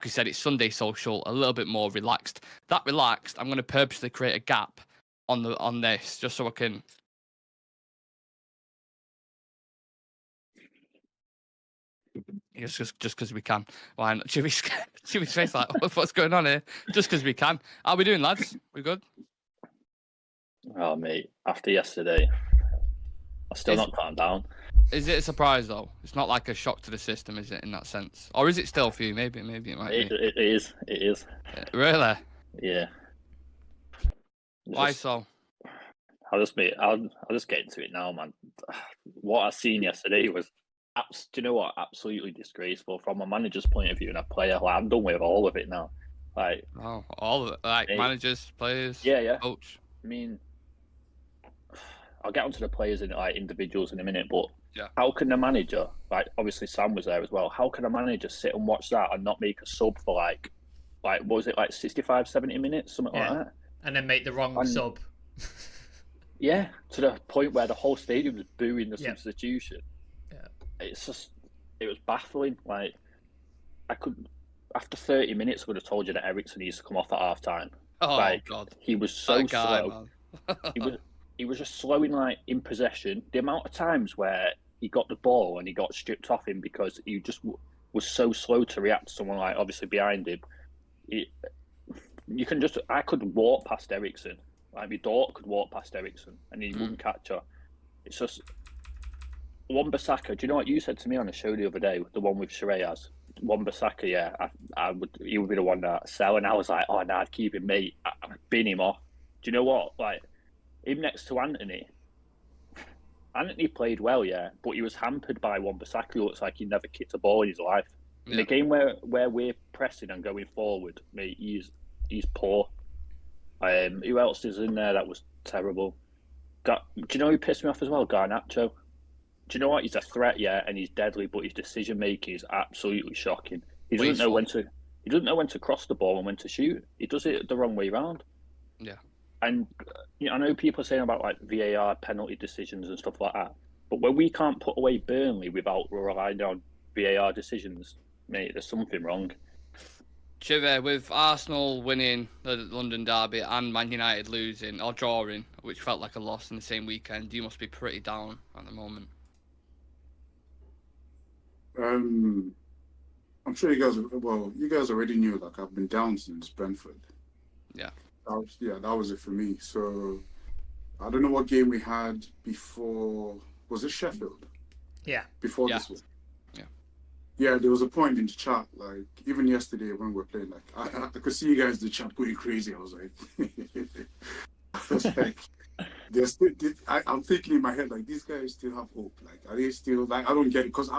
he said it's Sunday social, a little bit more relaxed. That relaxed, I'm going to purposely create a gap on this just so I can. Just because we can. Why not? Chewy's face like, what's going on here? Just because we can. How are we doing, lads? We good? Oh, mate, after yesterday, I'm still not calmed down. Is it a surprise, though? It's not like a shock to the system, is it, in that sense? Or is it still for you? Maybe it might be. It is. Really? Yeah. Why so? I'll just get into it now, man. What I seen yesterday was, do you know what? Absolutely disgraceful from a manager's point of view and a player. Like, I'm done with all of it now. Like, all of it. Like, managers, players, coach. I mean, I'll get onto the players and like individuals in a minute, but yeah. How can the manager, like obviously Sam was there as well, how can a manager sit and watch that and not make a sub for like what was it, like 65, 70 minutes, something like that? And then make the wrong sub. Yeah, to the point where the whole stadium was booing the substitution. Yeah. It was baffling. Like, after 30 minutes, I would have told you that Eriksen needs to come off at half time. Oh, like, God. He was so slow. He was just slow in possession. The amount of times where he got the ball and he got stripped off him because he just was so slow to react to someone like obviously behind him. I could walk past Eriksen. Like my daughter could walk past Eriksen and he wouldn't catch her. It's just Wan-Bissaka. Do you know what you said to me on the show the other day? The one with Shreyas. Wan-Bissaka, yeah, he would be the one that sell, and I was like, oh no, I'd keep him, mate. I'd bin him off. Do you know what? Like, him next to Anthony played well, yeah, but he was hampered by Wan-Bissaka, who looks like he never kicked a ball in his life. In the game where we're pressing and going forward, mate, he's poor. Who else is in there that was terrible? Do you know who pissed me off as well? Garnacho. Do you know what? He's a threat, yeah, and he's deadly, but his decision making is absolutely shocking. He doesn't know when to cross the ball and when to shoot. He does it the wrong way around. Yeah. And I know people are saying about like VAR penalty decisions and stuff like that, but when we can't put away Burnley without relying on VAR decisions, mate, there's something wrong. Civir, with Arsenal winning the London derby and Man United losing or drawing, which felt like a loss in the same weekend, you must be pretty down at the moment. I'm sure you guys already knew, like, I've been down since Brentford. Yeah. That was it for me. So I don't know what game we had before. Was it Sheffield? Yeah. Before this one. Yeah. Yeah, there was a point in the chat, like even yesterday when we were playing, like I could see you guys in the chat going crazy. I was like, I'm thinking in my head, like, these guys still have hope. Like, are they still, like, I don't get it, because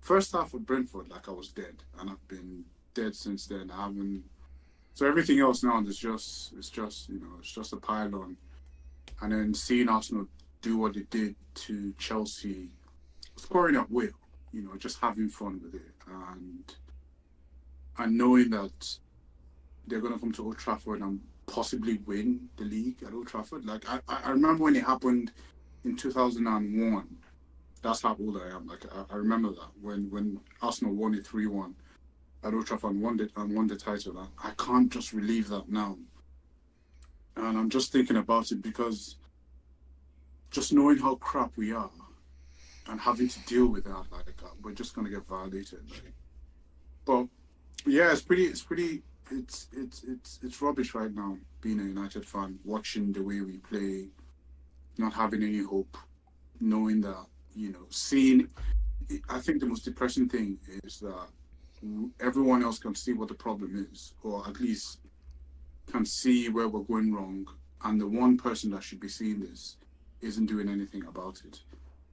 first half with Brentford, like, I was dead, and I've been dead since then. I haven't. So everything else now is just it's just a pile on. And then seeing Arsenal do what they did to Chelsea, scoring at will, just having fun with it, and knowing that they're going to come to Old Trafford and possibly win the league at Old Trafford. Like, I remember when it happened in 2001. That's how old I am. Like, I remember that when Arsenal won it 3-1 at Old Trafford and won the title. I can't just relieve that now. And I'm just thinking about it because just knowing how crap we are and having to deal with that, like, we're just going to get violated. Like. But yeah, it's rubbish right now being a United fan, watching the way we play, not having any hope, knowing that, seeing. I think the most depressing thing is that everyone else can see what the problem is, or at least can see where we're going wrong, and the one person that should be seeing this isn't doing anything about it.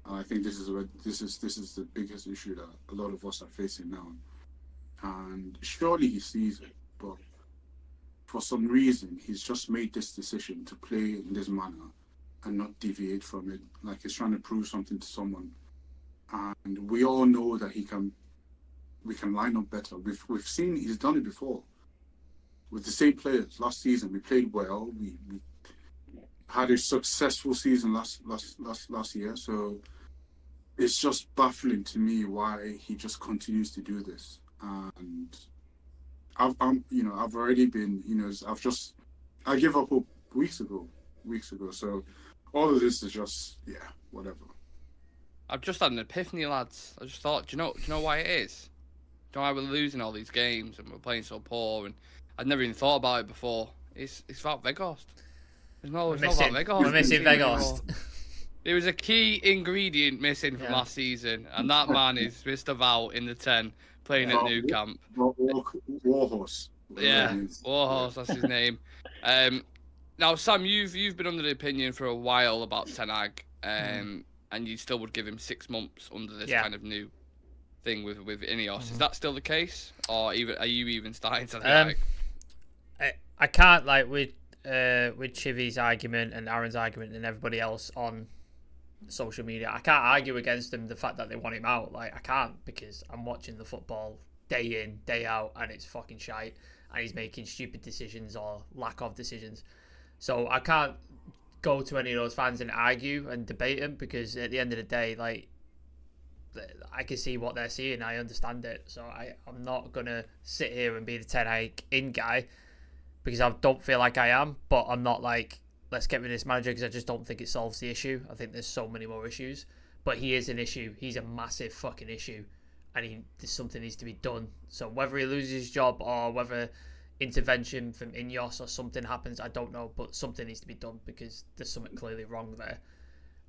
And I think this is the biggest issue that a lot of us are facing now. And surely he sees it, but for some reason he's just made this decision to play in this manner and not deviate from it, like he's trying to prove something to someone. And we all know that we can line up better. We've seen he's done it before with the same players. Last season we played well. We had a successful season last year. So it's just baffling to me why he just continues to do this. And I've already been, I gave up hope weeks ago. So all of this is just, whatever. I've just had an epiphany, lads. I just thought, do you know why it is? Do you know why we're losing all these games and we're playing so poor? And I'd never even thought about it before. It's about Weghorst. It's not about Weghorst. We're missing Weghorst. There was a key ingredient missing from last season, and that man is Mr. Val in the 10, playing at Nou Camp. Warhorse. Yeah, Warhorse, that's his name. Now, Sam, you've been under the opinion for a while about Ten Hag, and you still would give him 6 months under this kind of new thing with Ineos. Is that still the case, or are you even starting to think? I can't, like, with Chivy's argument and Aaron's argument and everybody else on social media, I can't argue against them the fact that they want him out. Like, I can't, because I'm watching the football day in, day out, and it's fucking shite, and he's making stupid decisions or lack of decisions. So I can't go to any of those fans and argue and debate him, because at the end of the day, like, I can see what they're seeing. I understand it. So I'm not going to sit here and be the Ten Hag in guy, because I don't feel like I am, but I'm not like, let's get rid of this manager, because I just don't think it solves the issue. I think there's so many more issues, but he is an issue. He's a massive fucking issue, and something needs to be done. So whether he loses his job or whether intervention from Ineos or something happens, I don't know, but something needs to be done, because there's something clearly wrong there.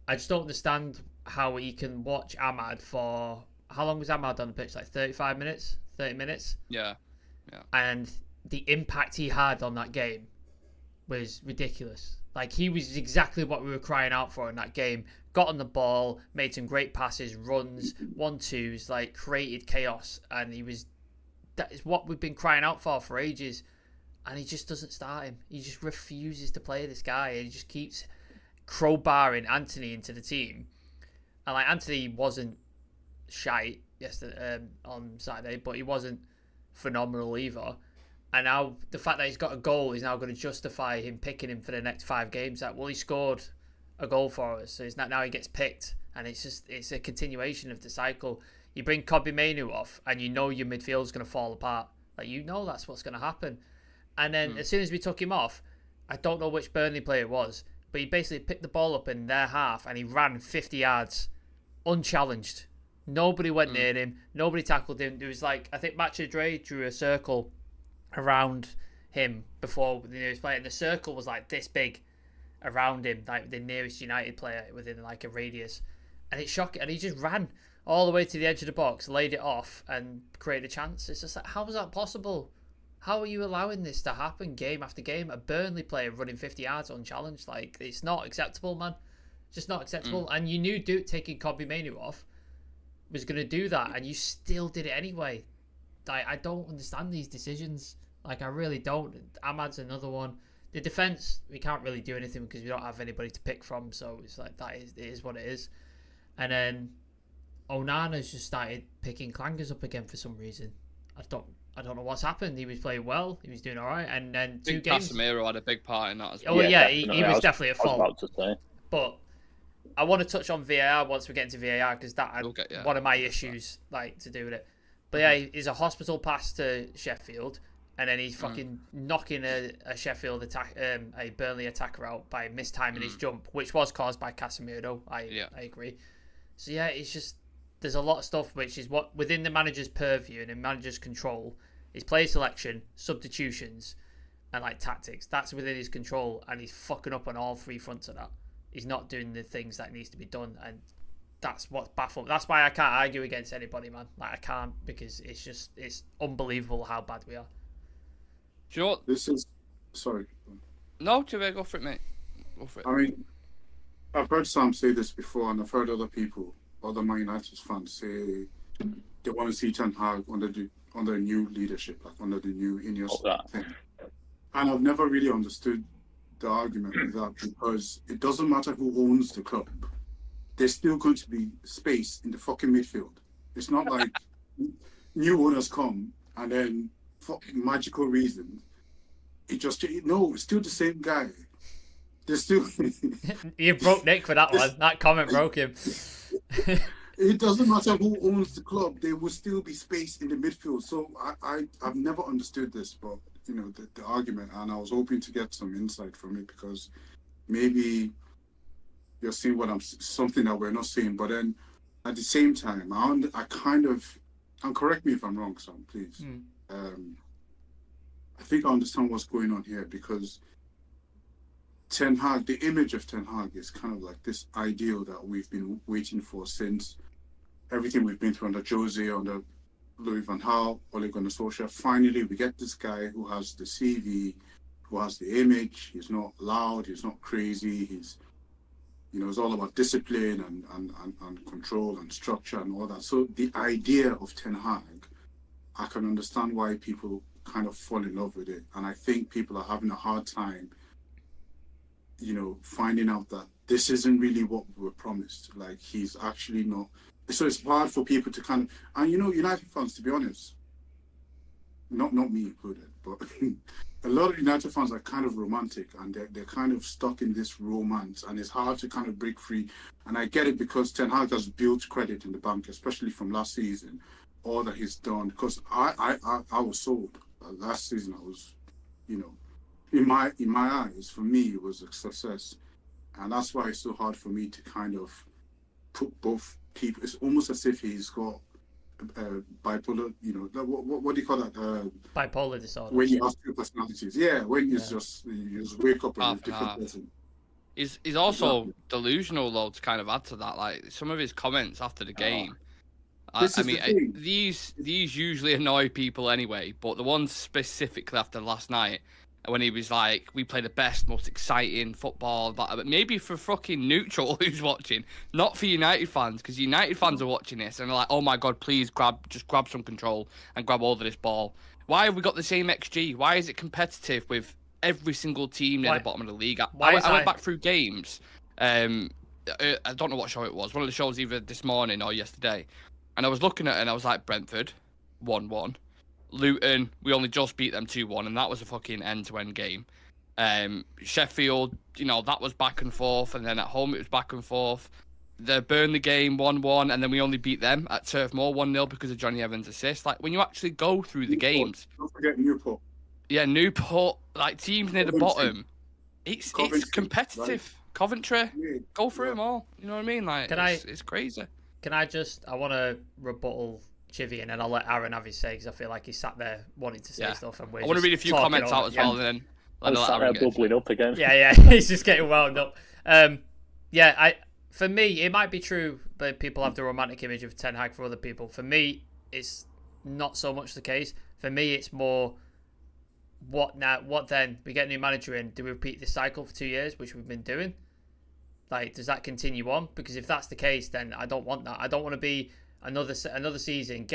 I just don't understand how he can watch Ahmad for, how long was Ahmad on the pitch? Like 35 minutes, 30 minutes? Yeah. And the impact he had on that game was ridiculous. Like, he was exactly what we were crying out for in that game. Got on the ball, made some great passes, runs, 1-2s, like, created chaos. And that is what we've been crying out for ages. And he just doesn't start him. He just refuses to play this guy. He just keeps crowbarring Anthony into the team. And, like, Anthony wasn't shite yesterday, on Saturday, but he wasn't phenomenal either. And now the fact that he's got a goal is now going to justify him picking him for the next 5 games. That, well, he scored a goal for us, so it's not, now he gets picked, and it's a continuation of the cycle. You bring Kobbie Mainoo off, and you know your midfield's going to fall apart. Like, you know that's what's going to happen. And then as soon as we took him off, I don't know which Burnley player it was, but he basically picked the ball up in their half and he ran 50 yards unchallenged. Nobody went near him. Nobody tackled him. There was, like, I think Match-Dre drew a circle around him before the nearest player, and the circle was like this big around him, like the nearest United player within like a radius, and it's shocking. And he just ran all the way to the edge of the box, laid it off, and created a chance. It's just like, how is that possible? How are you allowing this to happen game after game? A Burnley player running 50 yards unchallenged, like, it's not acceptable, man. Just not acceptable. And you knew taking Kobbie Mainoo off was going to do that, and you still did it anyway. I don't understand these decisions. Like, I really don't. Ahmad's another one. The defence, we can't really do anything because we don't have anybody to pick from, so it's like, it is what it is. And then Onana's just started picking clangers up again for some reason. I don't know what's happened. He was playing well. He was doing all right. And then 2 games... Casemiro had a big part in that as well. Oh, yeah, he was definitely at fault. I was about to say. But I want to touch on VAR once we get into VAR, because one of my issues, like, to do with it. But yeah, he's a hospital pass to Sheffield, and then he's fucking knocking a Sheffield attack, a Burnley attacker out by mistiming his jump, which was caused by Casemiro. I agree. So yeah, it's just, there's a lot of stuff which is what within the manager's purview and the manager's control is player selection, substitutions, and like tactics. That's within his control, and he's fucking up on all 3 fronts of that. He's not doing the things that needs to be done, and that's what's baffling. That's why I can't argue against anybody, man. Like, I can't, because it's unbelievable how bad we are. Do you know what? This is... Sorry. No, go for it, mate. Go for it. I mean, I've heard Sam say this before, and I've heard other people, other Man United fans, say they want to see Ten Hag under new leadership, like under the new Ineos thing. And I've never really understood the argument with that, because it doesn't matter who owns the club. There's still going to be space in the fucking midfield. It's not like new owners come and then for magical reasons it's still the same guy. There's still You broke Nick for that one. That comment broke him. it doesn't matter who owns the club, there will still be space in the midfield. So I've never understood this, but the argument, and I was hoping to get some insight from it, because maybe you're seeing something that we're not seeing. But then at the same time, I kind of, and correct me if I'm wrong, Sam, please. I think I understand what's going on here, because Ten Hag, the image of Ten Hag is kind of like this ideal that we've been waiting for since everything we've been through under Jose, under Louis van Gaal, Ole Gunnar Solskjaer. Finally, we get this guy who has the CV, who has the image. He's not loud, he's not crazy. He's, it's all about discipline and control and structure and all that. So the idea of Ten Hag, I can understand why people kind of fall in love with it. And I think people are having a hard time, finding out that this isn't really what we were promised. Like, he's actually not. So it's hard for people to kind of, and United fans, to be honest, not me included, but a lot of United fans are kind of romantic, and they're kind of stuck in this romance, and it's hard to kind of break free. And I get it, because Ten Hag has built credit in the bank, especially from last season, all that he's done. Because I was sold last season. I was, in my eyes, for me, it was a success, and that's why it's so hard for me to kind of put both people. It's almost as if he's got bipolar. What do you call that? Bipolar disorder. When you have two personalities, when you just wake up and a different person. He's also delusional, though, to kind of add to that. Like, some of his comments after the game. These usually annoy people anyway, but the ones specifically after last night, when he was like, we play the best, most exciting football, but maybe for fucking neutral who's watching, not for United fans, because United fans are watching this and they're like, oh my God, please just grab some control and grab hold of this ball. Why have we got the same XG? Why is it competitive with every single team near the bottom of the league? I went back through games. I don't know what show it was. One of the shows either this morning or yesterday. And I was looking at it and I was like, Brentford, 1-1. Luton, we only just beat them 2-1, and that was a fucking end-to-end game. Sheffield, that was back and forth, and then at home it was back and forth. The Burnley game, 1-1, and then we only beat them at Turf Moor 1-0 because of Johnny Evans' assist. Like, when you actually go through the games... Don't forget Newport. Yeah, Newport, like, teams near the bottom. It's competitive. Right? Coventry, go through them all. You know what I mean? Like, it's crazy. I want to rebuttal Chivy, and then I'll let Aaron have his say, because I feel like he's sat there wanting to say stuff, and I want to read a few comments out as well, and then I'm sat there bubbling up again. Yeah, he's just getting wound up. For me, it might be true that people have the romantic image of Ten Hag for other people. For me, it's not so much the case. For me, it's more, what now? What then? We get a new manager in. Do we repeat this cycle for 2 years, which we've been doing? Like, does that continue on? Because if that's the case, then I don't want that. I don't want to be another season,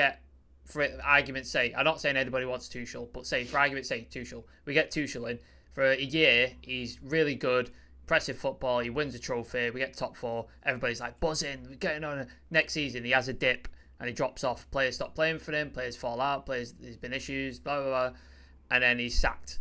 for argument's sake, I'm not saying anybody wants Tuchel, but say, for argument's sake, Tuchel. We get Tuchel in for a year, he's really good, impressive football, he wins a trophy, we get top 4, everybody's like buzzing, we're getting on. Next season, he has a dip, and he drops off, players stop playing for him, players fall out, there's been issues, blah, blah, blah, and then he's sacked.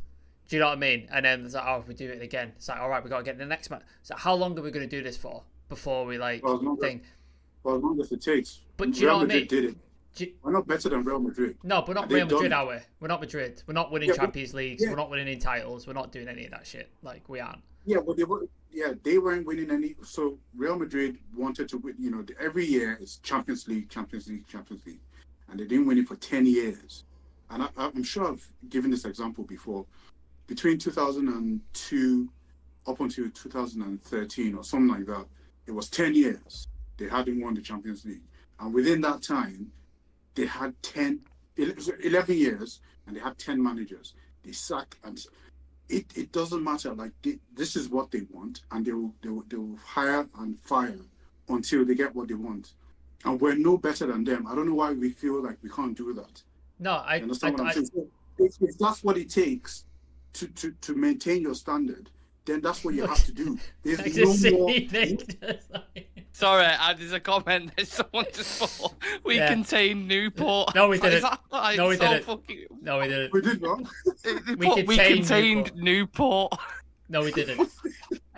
Do you know what I mean? And then it's like, if we do it again, it's like, all right, we got to get the next match. So how long are we going to do this for before we think? Well, as long as it takes. But do you know what I mean? Did it. We're not better than Real Madrid. No, but not Real Madrid, are we? We're not Madrid. We're not winning Champions Leagues. We're not winning any titles. We're not doing any of that shit. Like, we aren't. Yeah, but they weren't winning any. So Real Madrid wanted to win. Every year it's Champions League, Champions League, Champions League, and they didn't win it for 10 years. And I'm sure I've given this example before. Between 2002 up until 2013 or something like that, it was 10 years. They hadn't won the Champions League. And within that time, they had 11 years, and they had 10 managers. They sack, and it doesn't matter. Like, this is what they want, and they will hire and fire until they get what they want. And we're no better than them. I don't know why we feel like we can't do that. No, I understand what I'm saying. If that's what it takes to maintain your standard, then that's what you have to do. There's no more. Sorry, there's a comment that someone just put. We contain Newport. No, we didn't. No, we didn't. No, we didn't. We did not. We contained Newport. No, we didn't.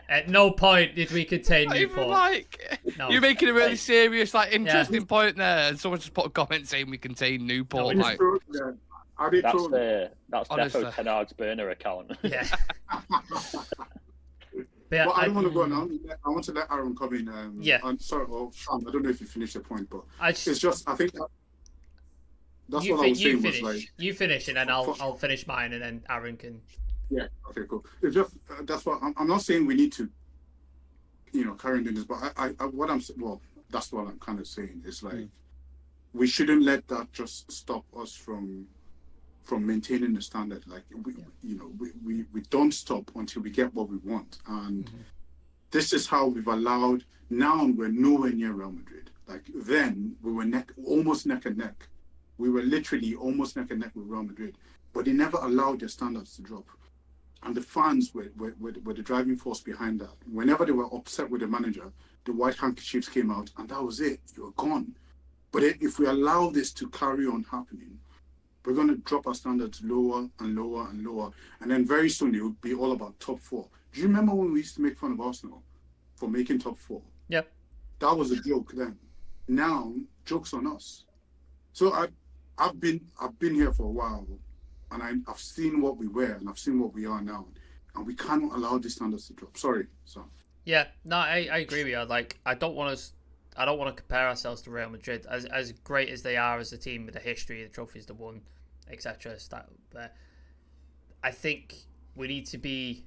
At no point did we contain Not even Newport. like No. you're making a really serious, like, interesting point there, and someone just put a comment saying we contain Newport. No, like, that's Honestly. Defo Ten Hag's burner account. Yeah. Well, I don't want to go on. I want to let Aaron come in. Yeah. I'm sorry, Sam, I don't know if you finished the point, but it's just just, I think that's what I was saying was like... You finish, and then I'll finish mine, and then Aaron can... Yeah, okay, cool. It's just, that's what, I'm not saying we need to, carry on doing this, but that's what I'm kind of saying. It's like, we shouldn't let that just stop us from maintaining the standard. Like we don't stop until we get what we want, and this is how we've allowed. Now we're nowhere near Real Madrid. Like then we were almost neck and neck. We were literally almost neck and neck with Real Madrid, but they never allowed their standards to drop, and the fans were the driving force behind that. Whenever they were upset with the manager, the white handkerchiefs came out, and that was it. You were gone. But if we allow this to carry on happening, we're going to drop our standards lower and lower and lower. And then very soon it will be all about top four. Do you remember when we used to make fun of Arsenal for making top four? Yep. That was a joke then. Now, joke's on us. So I've been here for a while, and I've seen what we were, and I've seen what we are now. And we cannot allow these standards to drop. Sorry, Sam. Yeah, no, I agree with you. Like, I don't want to compare ourselves to Real Madrid. As great as they are as a team with the history, the trophies they won, etc. I think we need to be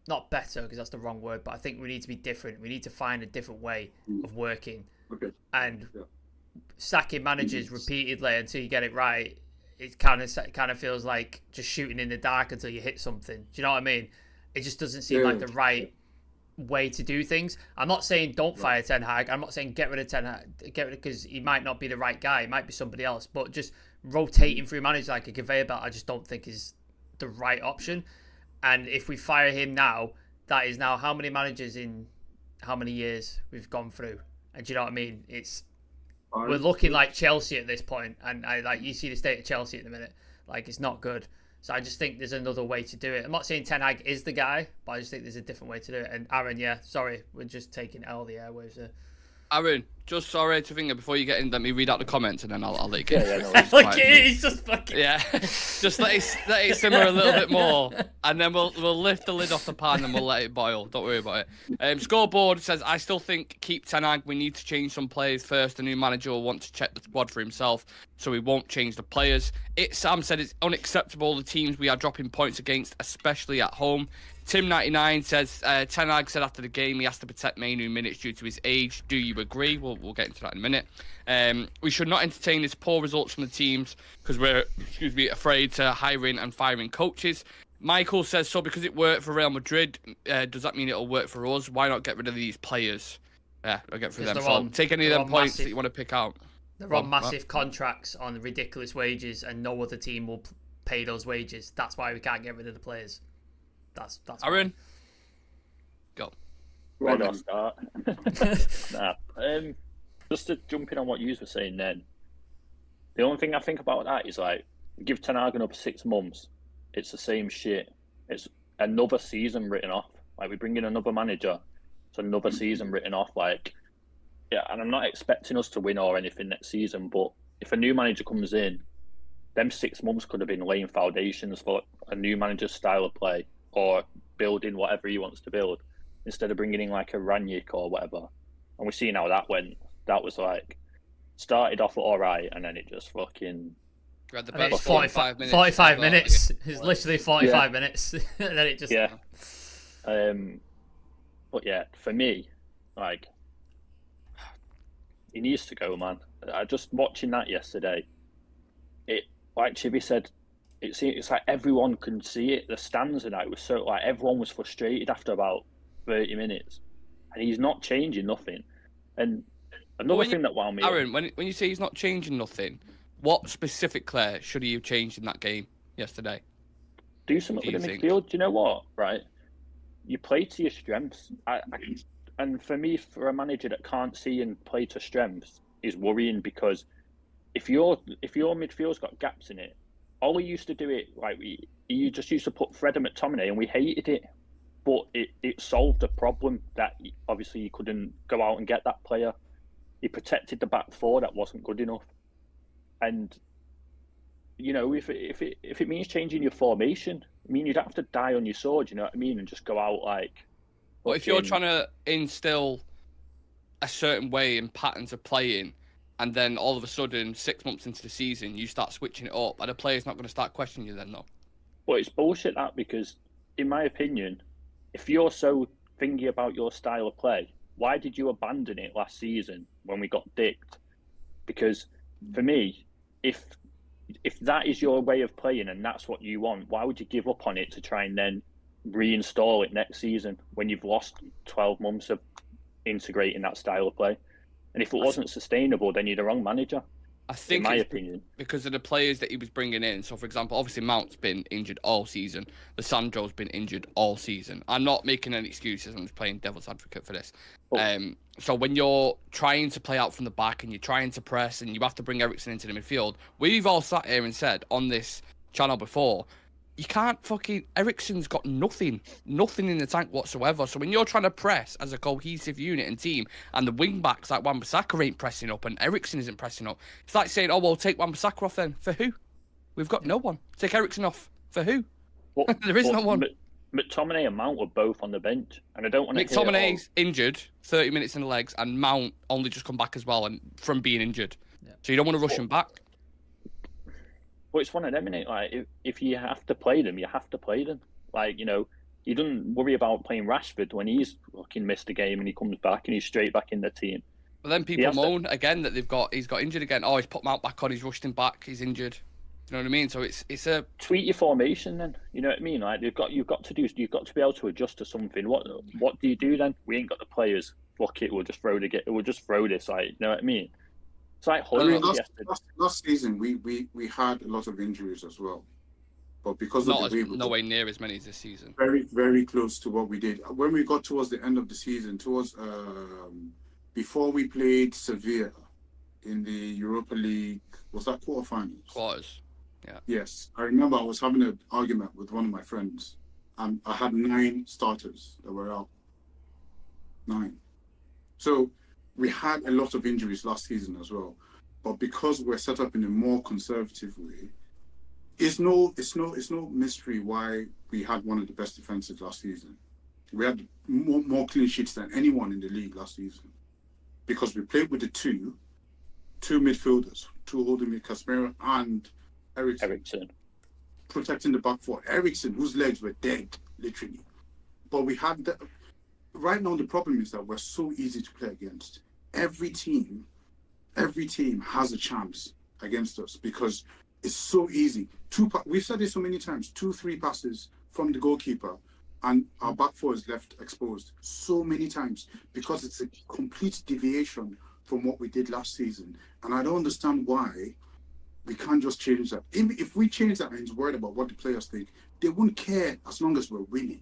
not better, because that's the wrong word, but I think we need to be different. We need to find a different way of working. Okay. And sacking managers repeatedly until you get it right, it kind of feels like just shooting in the dark until you hit something. Do you know what I mean? It just doesn't seem like the right way to do things. I'm not saying don't fire Ten Hag. I'm not saying get rid of Ten Hag, because he might not be the right guy. It might be somebody else. But just rotating through managers like a conveyor belt, I just don't think is the right option. And if we fire him now, that is now how many managers in how many years we've gone through. And do you know what I mean? We're looking like Chelsea at this point, and you see the state of Chelsea at the minute. Like, it's not good. So I just think there's another way to do it. I'm not saying Ten Hag is the guy, but I just think there's a different way to do it. And Aaron, sorry, we're just taking L the airwaves there. Aaron, just sorry to finger before you get in. Let me read out the comments, and then I'll let you get. Look, he's just fucking. Yeah, just let it simmer a little bit more, and then we'll lift the lid off the pan and we'll let it boil. Don't worry about it. Scoreboard says, I still think keep Ten Hag. We need to change some players first. The new manager will want to check the squad for himself, so we won't change the players. Sam said it's unacceptable the teams we are dropping points against, especially at home. Tim99 says, Ten Hag said after the game he has to protect Mainu minutes due to his age. Do you agree? We'll get into that in a minute. We should not entertain his poor results from the teams because we're afraid to hiring and firing coaches. Michael says, so because it worked for Real Madrid, does that mean it'll work for us? Why not get rid of these players? Yeah, I'll get through them. So take any of them points that you want to pick out. They're on massive contracts on ridiculous wages, and no other team will pay those wages. That's why we can't get rid of the players. That's Aaron, go. Where do I start? Just to jump in on what you were saying then, the only thing I think about that is, like, give Ten Hag another 6 months, it's the same shit. It's another season written off. Like, we bring in another manager, it's another season written off. Like, yeah, and I'm not expecting us to win or anything next season, but if a new manager comes in, them 6 months could have been laying foundations for a new manager's style of play, or building whatever he wants to build, instead of bringing in like a Ranić or whatever. And we've seen how that went. That was like, started off all right, and then it just fucking... Read the best 45 minutes. 45 minutes. It's literally 45 minutes. And then it just... Yeah. But yeah, for me, like, he needs to go, man. I just watching that yesterday, it, like Chibi said, it's like everyone can see it. The stands and that, it was so, like, everyone was frustrated after about 30 minutes, and he's not changing nothing. And another thing that wound me, Aaron, when you say he's not changing nothing, what specifically should he have changed in that game yesterday? Do something with the midfield. Do you know what? Right, you play to your strengths. And for me, for a manager that can't see and play to strengths, is worrying, because if your midfield's got gaps in it, Ollie used to do it like he just used to put Fred and McTominay, and we hated it. but it solved a problem that obviously you couldn't go out and get that player. He protected the back four that wasn't good enough, and you know, if it means changing your formation, I mean, you'd have to die on your sword, you know what I mean, and just go out like. But if you're trying to instill a certain way and patterns of playing, and then all of a sudden 6 months into the season you start switching it up, and the player's not going to start questioning you then, though. Well, it's bullshit that, because in my opinion, if you're so thingy about your style of play, why did you abandon it last season when we got dicked? Because for me, if that is your way of playing and that's what you want, why would you give up on it to try and then reinstall it next season when you've lost 12 months of integrating that style of play? And if it wasn't sustainable, then you're the wrong manager. I think, in my opinion, because of the players that he was bringing in. So, for example, obviously Mount's been injured all season. Lissandro's been injured all season. I'm not making any excuses. I'm just playing devil's advocate for this. So when you're trying to play out from the back and you're trying to press and you have to bring Eriksen into the midfield, we've all sat here and said on this channel before, you can't fucking... Eriksen's got nothing in the tank whatsoever. So when you're trying to press as a cohesive unit and team, and the wing-backs like Wan-Bissaka ain't pressing up and Eriksen isn't pressing up, it's like saying, oh, well, take Wan-Bissaka off then. For who? We've got no one. Take Eriksen off. For who? There is no one. McTominay and Mount were both on the bench, and I don't want to McTominay's injured, 30 minutes in the legs, and Mount only just come back as well and from being injured. Yeah. So you don't want to rush him back. But it's one of them, innit? Like, if you have to play them, you have to play them. Like, you know, you don't worry about playing Rashford when he's fucking missed a game and he comes back and he's straight back in the team. But then people moan again that he's got injured again. Oh, he's put Mount back on, he's rushed him back, he's injured. You know what I mean? So it's a tweak your formation then. You know what I mean? Like you've got to be able to adjust to something. What do you do then? We ain't got the players. Fuck it, we'll just throw this. Like, you know what I mean? It's like last season we had a lot of injuries as well, but because of no way near as many as this season. Very, very close to what we did when we got towards the end of the season. Before we played Civir in the Europa League, was that quarterfinals? Quarters. Yeah. Yes, I remember I was having an argument with one of my friends, and I had 9 starters that were out. 9. So we had a lot of injuries last season as well, but because we're set up in a more conservative way, it's no mystery why we had one of the best defenses last season. We had more clean sheets than anyone in the league last season, because we played with the two midfielders, 2 holding mid, Casemiro and Eriksen, protecting the back four. Eriksen, whose legs were dead, literally. But we had right now the problem is that we're so easy to play against. Every team has a chance against us because it's so easy. We've said this so many times, 2-3 passes from the goalkeeper and our back four is left exposed so many times because it's a complete deviation from what we did last season. And I don't understand why we can't just change that. If we change that and he's worried about what the players think, they wouldn't care as long as we're winning.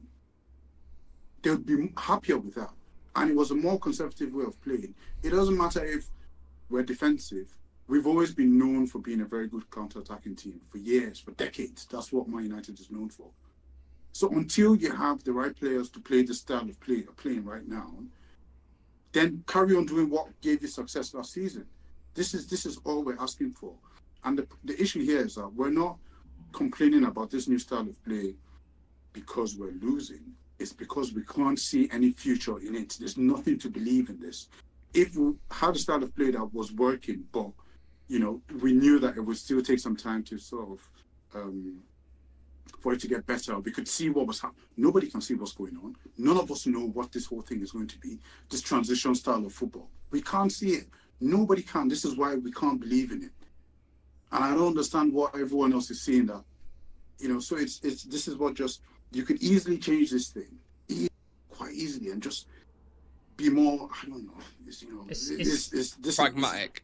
They would be happier with that. And it was a more conservative way of playing. It doesn't matter if we're defensive. We've always been known for being a very good counter-attacking team for years, for decades. That's what Man United is known for. So until you have the right players to play the style of play you're playing right now, then carry on doing what gave you success last season. This is all we're asking for. And the issue here is that we're not complaining about this new style of play because we're losing. It's because we can't see any future in it. There's nothing to believe in this. If we had a style of play that was working, but we knew that it would still take some time to sort of for it to get better. We could see what was happening. Nobody can see what's going on. None of us know what this whole thing is going to be. This transition style of football, we can't see it. Nobody can. This is why we can't believe in it. And I don't understand what everyone else is seeing that. So this is what you could easily change this thing quite easily and just be more, I don't know, it's pragmatic.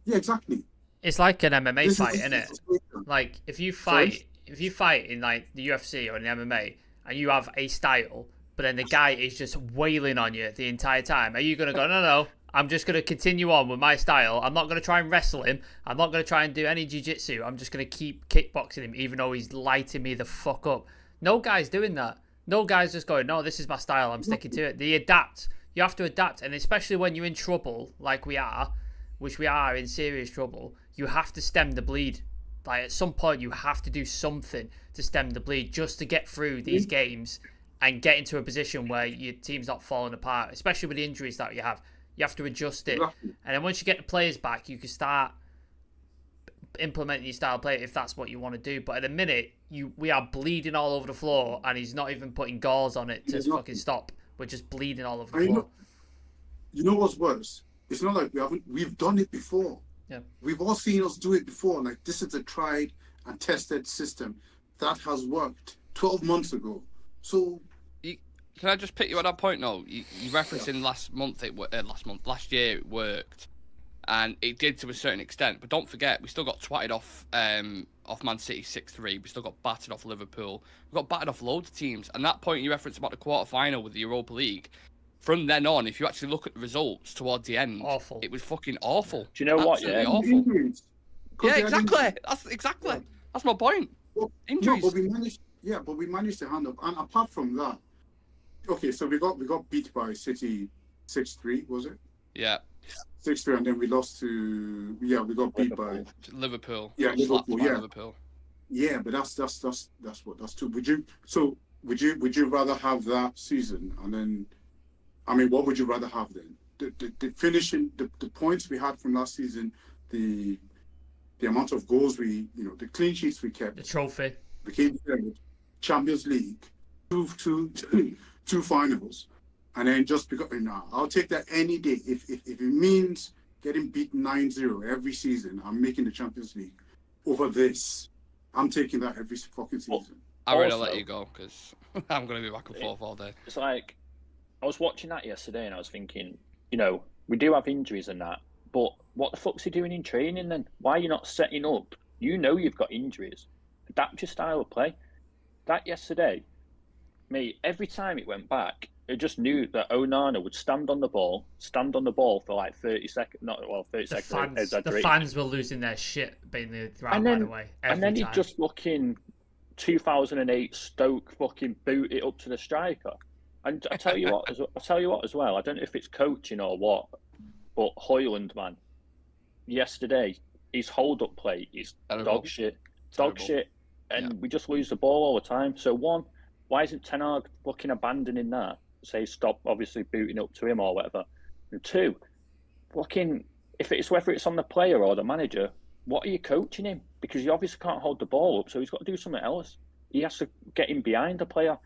Yeah, exactly. It's like an MMA fight, isn't it? Like if you fight in like the UFC or in the MMA and you have a style, but then the guy is just wailing on you the entire time, are you going to go, no, I'm just going to continue on with my style. I'm not going to try and wrestle him. I'm not going to try and do any jiu-jitsu. I'm just going to keep kickboxing him even though he's lighting me the fuck up. No guy's doing that. No guy's just going, no, this is my style, I'm sticking to it. They adapt. You have to adapt, and especially when you're in trouble, like we are, which we are in serious trouble, you have to stem the bleed. Like, at some point, you have to do something to stem the bleed just to get through these games and get into a position where your team's not falling apart, especially with the injuries that you have. You have to adjust it. And then once you get the players back, you can start implementing your style of play if that's what you want to do. But at the minute, we are bleeding all over the floor, and he's not even putting gauze on it to fucking stop. We're just bleeding all over the floor. You know what's worse? It's not like we've done it before. Yeah. We've all seen us do it before. Like, this is a tried and tested system that has worked 12 months ago. So can I just pick you at that point? No, you referencing last year it worked, and it did to a certain extent. But don't forget, we still got twatted off Man City 6-3. We still got battered off Liverpool. We got battered off loads of teams. And that point you referenced about the quarter-final with the Europa League, from then on, if you actually look at the results towards the end, awful. It was fucking awful. Do you know Absolutely what? Yeah, awful. Yeah, exactly. That's my point. Well, Injuries. No, but we managed to handle. And apart from that, okay, so we got beat by City 6-3, was it? Yeah. 6-3, and then we lost to we got beat by Liverpool. Yeah, Liverpool. Yeah. Liverpool. Yeah, but that's too. Would you rather have that season and then? I mean, what would you rather have then? The finishing, the points we had from last season, the amount of goals the clean sheets we kept, the trophy, became Champions League, two finals, and then just because I'll take that any day. If it means getting beaten 9-0 every season, I'm making the Champions League over this. I'm taking that every fucking season. I'll let you go because I'm going to be back and forth all day. It's like, I was watching that yesterday and I was thinking, we do have injuries and that, but what the fuck's he doing in training then? Why are you not setting up? You've got injuries. Adapt your style of play. That yesterday, mate, every time it went back, it just knew that Onana would stand on the ball for like 30 seconds. 30 seconds. The fans were losing their shit being the ground, by the way. And then he'd just fucking 2008 Stoke fucking boot it up to the striker. And I tell you what as well. I don't know if it's coaching or what, but Højlund, man, yesterday his hold-up play is dog shit, and we just lose the ball all the time. So one, why isn't Ten Hag fucking abandoning that? Say stop, obviously booting up to him or whatever. And two, fucking whether it's on the player or the manager, what are you coaching him? Because you obviously can't hold the ball up, so he's got to do something else. He has to get in behind the player.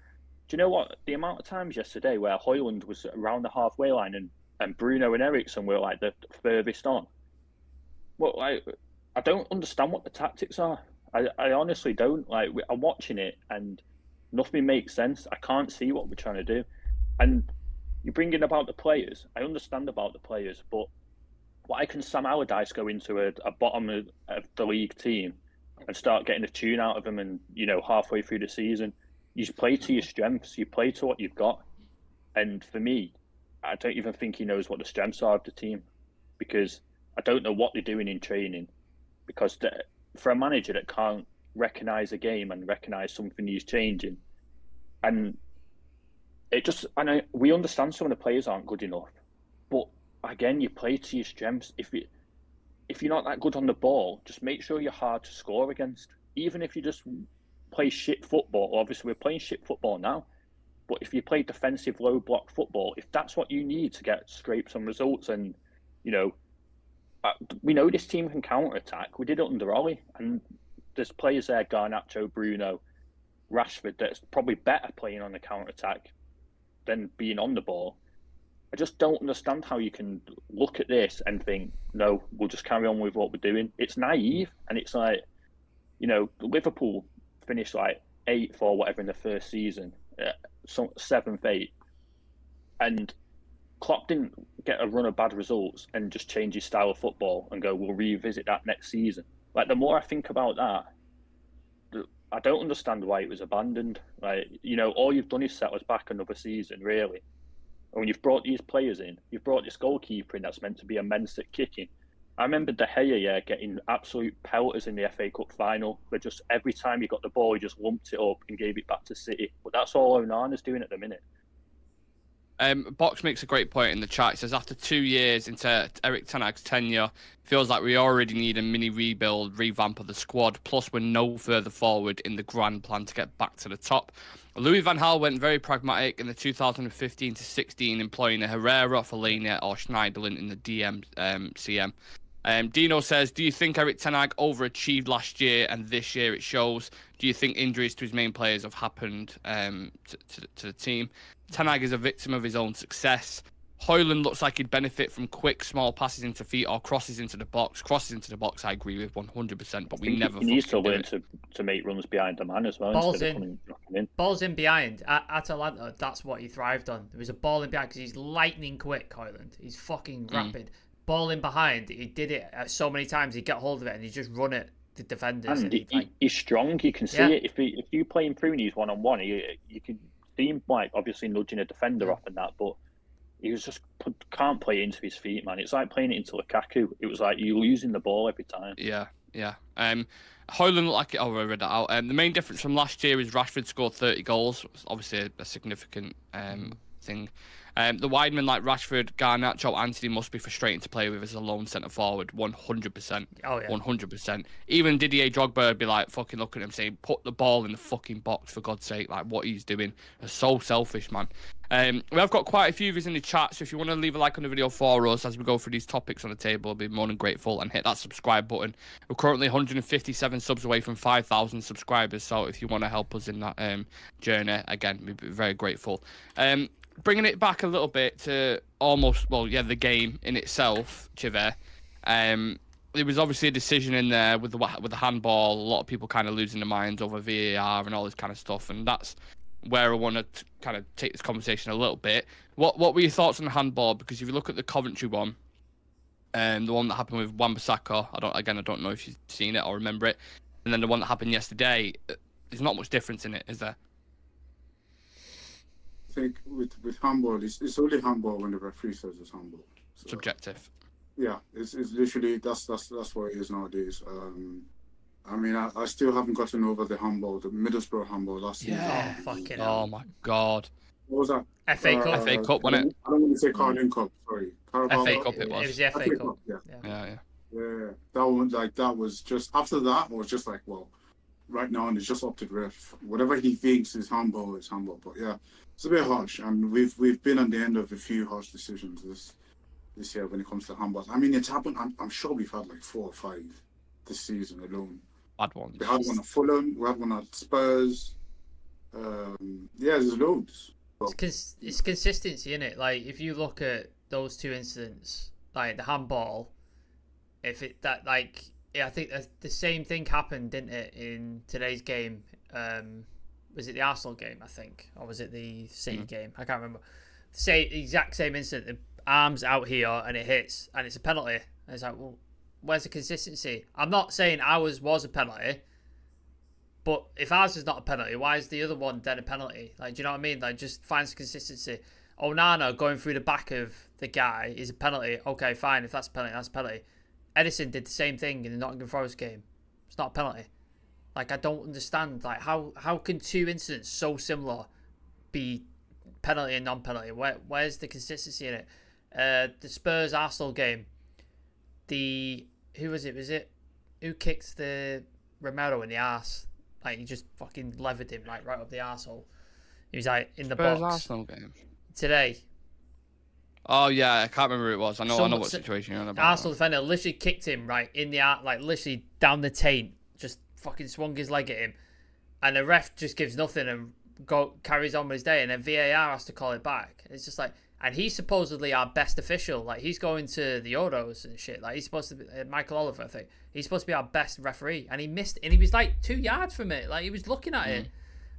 Do you know what? The amount of times yesterday where Højlund was around the halfway line and Bruno and Eriksen were like the furthest on. Well, I don't understand what the tactics are. I honestly don't. Like, I'm watching it and nothing makes sense. I can't see what we're trying to do. And you bring in about the players. I understand about the players, but why can Sam Allardyce go into a bottom of the league team and start getting a tune out of them and, halfway through the season? You play to your strengths. You play to what you've got. And for me, I don't even think he knows what the strengths are of the team, because I don't know what they're doing in training. Because for a manager that can't recognise a game and recognise something he's changing, and we understand some of the players aren't good enough, but again, you play to your strengths. If you're not that good on the ball, just make sure you're hard to score against. Even if you just play shit football, obviously we're playing shit football now, but if you play defensive low block football, if that's what you need to scrape some results, and we know this team can counter attack. We did it under Ollie, and there's players there, Garnacho, Bruno, Rashford, that's probably better playing on the counter attack than being on the ball. I just don't understand how you can look at this and think, no, we'll just carry on with what we're doing. It's naive, and it's like, Liverpool finished like 8th or whatever in the first season, 7th, 8th, and Klopp didn't get a run of bad results and just change his style of football and go, we'll revisit that next season. Like, the more I think about that, I don't understand why it was abandoned. Like, all you've done is set us back another season, really. And when you've brought these players in, you've brought this goalkeeper in that's meant to be immense at kicking. I remember De Gea, getting absolute pelters in the FA Cup final. But just every time he got the ball, he just lumped it up and gave it back to City. But that's all Onana's doing at the minute. Box makes a great point in the chat. He says, after 2 years into Erik ten Hag's tenure, feels like we already need a mini rebuild, revamp of the squad. Plus, we're no further forward in the grand plan to get back to the top. Louis van Gaal went very pragmatic in the 2015-16, employing a Herrera, Fellaini, or Schneiderlin in the CM. Dino says, do you think Erik ten Hag overachieved last year and this year it shows? Do you think injuries to his main players have happened to the team? Ten Hag is a victim of his own success. Højlund looks like he'd benefit from quick, small passes into feet or crosses into the box. Crosses into the box, I agree with 100%, but we never. He needs to learn to make runs behind the man as well. Balls in behind. At Atalanta, that's what he thrived on. There was a ball in behind because he's lightning quick, Højlund. He's fucking rapid. Ball in behind, he did it so many times. He'd get hold of it and he'd just run it. The defenders. And he's strong. You can see it. If you play him through and he's one-on-one, you can see him like obviously nudging a defender off and that, but he was just can't play into his feet, man. It's like playing it into Lukaku. It was like you're losing the ball every time. Yeah. Højlund looked like it. Oh, I read that out. The main difference from last year is Rashford scored 30 goals. It's obviously a significant thing. The widemen like Rashford, Garnacho, Antony must be frustrating to play with as a lone centre forward. 100%. Oh yeah. 100%. Even Didier Drogba would be like fucking looking at him saying, "Put the ball in the fucking box for God's sake!" Like what he's doing. It's so selfish, man. We have got quite a few of us in the chat, so if you want to leave a like on the video for us as we go through these topics on the table, I'll be more than grateful, and hit that subscribe button. We're currently 157 subs away from 5,000 subscribers, so if you want to help us in that journey, again, we'd be very grateful. Bringing it back a little bit to the game in itself, Civir. There was obviously a decision in there with the handball. A lot of people kind of losing their minds over VAR and all this kind of stuff, and that's where I want to kind of take this conversation a little bit. What were your thoughts on the handball? Because if you look at the Coventry one, the one that happened with Wan-Bissaka, I don't know if you've seen it or remember it, and then the one that happened yesterday, there's not much difference in it, is there? I think with handball, it's only handball when the referee says it's handball. So, subjective. Yeah, it's literally that's what it is nowadays. I mean, I still haven't gotten over the Middlesbrough handball last season. Yeah, fucking hell. Oh my god. What was that? FA Cup. FA Cup, wasn't it? I don't want to say Carling Cup. Sorry, FA Cup. It was. It was the FA Cup. Yeah. That one, that was just after that. I was just like, well, right now, and it's just up to the ref. Whatever he thinks is handball is handball. But yeah, it's a bit harsh, and we've been on the end of a few harsh decisions this year when it comes to handballs. I mean, it's happened. I'm sure we've had like 4 or 5 this season alone. Bad ones. We had one at Fulham. We had one at Spurs. There's loads. It's consistency, isn't it? Like if you look at those 2 incidents, like the handball, I think the same thing happened, didn't it, in today's game? Was it the Arsenal game, I think, or was it the City game? I can't remember. Exact same incident. The arms out here and it hits, and it's a penalty. And it's like, well, where's the consistency? I'm not saying ours was a penalty, but if ours is not a penalty, why is the other one then a penalty? Like, do you know what I mean? Like, just finds consistency. Onana going through the back of the guy is a penalty. Okay, fine. If that's a penalty, that's a penalty. Edison did the same thing in the Nottingham Forest game. It's not a penalty. Like, I don't understand. Like, how can 2 incidents so similar be penalty and non-penalty? Where's the consistency in it? The Spurs Arsenal game. Who was it? Was it who kicked the Romero in the arse? Like, he just fucking levered him like right up the arsehole. He was like in the Spurs box. Arsenal game Today. Oh yeah, I can't remember who it was. I know what situation you're on about. Arsenal defender literally kicked him right in the like literally down the taint, just fucking swung his leg at him, and the ref just gives nothing and carries on with his day, and then VAR has to call it back. It's just like, and he's supposedly our best official. Like, he's going to the Euros and shit. Like, he's supposed to be Michael Oliver, I think. He's supposed to be our best referee, and he missed, and he was like 2 yards from it. Like, he was looking at it,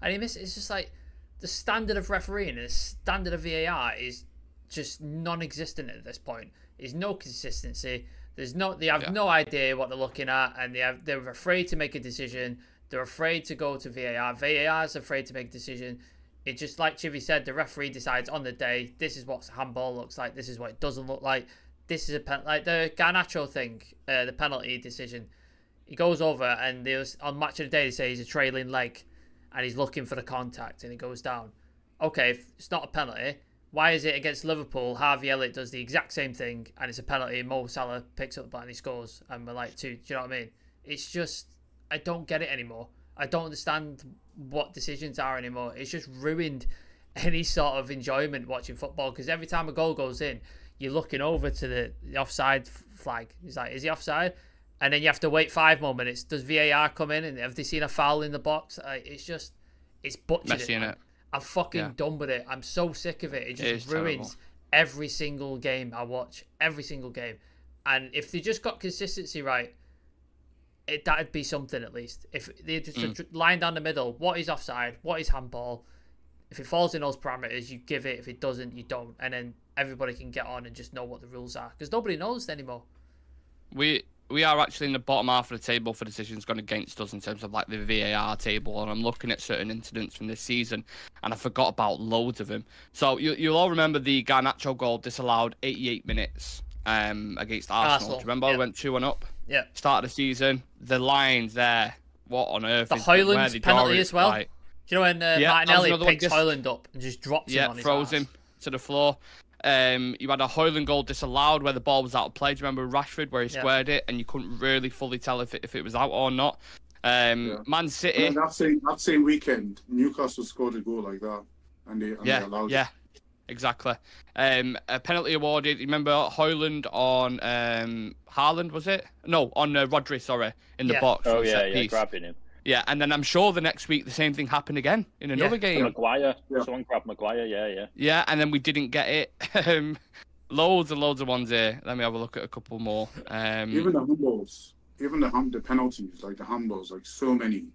and he missed. It's just like the standard of refereing and the standard of VAR is just non-existent at this point. There's no consistency. They have no idea what they're looking at, and they're afraid to make a decision. They're afraid to go to VAR. VAR's afraid to make a decision. It just, like Chivy said, the referee decides on the day, this is what handball looks like, this is what it doesn't look like. this is like the Garnacho thing, the penalty decision. He goes over and on Match of the Day they say he's a trailing leg and he's looking for the contact and he goes down. Okay, if it's not a penalty, why is it against Liverpool, Harvey Elliott does the exact same thing and it's a penalty and Mo Salah picks up the ball and he scores and we're like, do you know what I mean? It's just, I don't get it anymore. I don't understand what decisions are anymore. It's just ruined any sort of enjoyment watching football because every time a goal goes in, you're looking over to the offside flag. He's like, is he offside? And then you have to wait 5 more minutes. Does VAR come in and have they seen a foul in the box? It's butchered. Messy, it. I'm fucking done with it. I'm so sick of it. It just ruins every single game I watch. Every single game. And if they just got consistency right, that'd be something at least. If they just line down the middle, what is offside? What is handball? If it falls in those parameters, you give it. If it doesn't, you don't. And then everybody can get on and just know what the rules are. Because nobody knows anymore. We are actually in the bottom half of the table for decisions gone against us in terms of like the VAR table, and I'm looking at certain incidents from this season, and I forgot about loads of them. So you'll all remember the Garnacho goal disallowed 88 minutes against Arsenal. Do you remember? We went 2-1 up. Yeah. Start of the season, the lines there. What on earth? The Højlund penalty as well. Like, do you know when Martinelli picks Højlund up and just drops him on his throws ass? Him to the floor. You had a Højlund goal disallowed where the ball was out of play. Do you remember Rashford where he squared it and you couldn't really fully tell if it was out or not? Man City. And that same weekend, Newcastle scored a goal like that, and they allowed it. Yeah, exactly. A penalty awarded. You remember Højlund on Haaland, was it? No, on Rodri. Sorry, in the box. Oh yeah, grabbing him. Yeah, and then I'm sure the next week the same thing happened again in another game. Maguire, someone grabbed Maguire, yeah. Yeah, and then we didn't get it. Loads and ones here. Let me have a look at a couple more. Even the handballs, the penalties, like the handballs, like so many.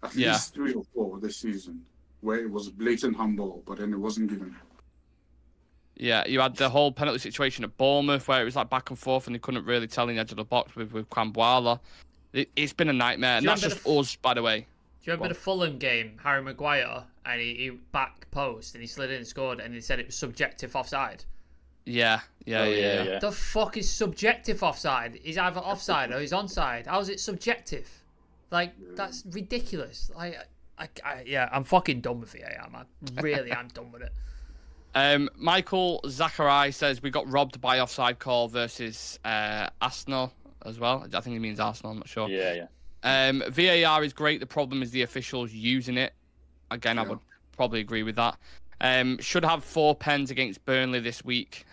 At least 3 or 4 this season, where it was blatant handball, but then it wasn't given. Yeah, you had the whole penalty situation at Bournemouth where it was like back and forth and they couldn't really tell in the edge of the box with Krambuala. It's been a nightmare, and that's just us, by the way. Do you remember the Fulham game, Harry Maguire, and he back post, and he slid in and scored, and they said it was subjective offside? Yeah. The fuck is subjective offside? He's either offside or he's onside. How is it subjective? Like, that's ridiculous. I'm fucking done with VAR, man. Really, I'm done with it. Michael Zachary says we got robbed by offside call versus Arsenal as well. I think he means Arsenal, I'm not sure. Yeah. VAR is great. The problem is the officials using it. Again, I would probably agree with that. Should have 4 pens against Burnley this week.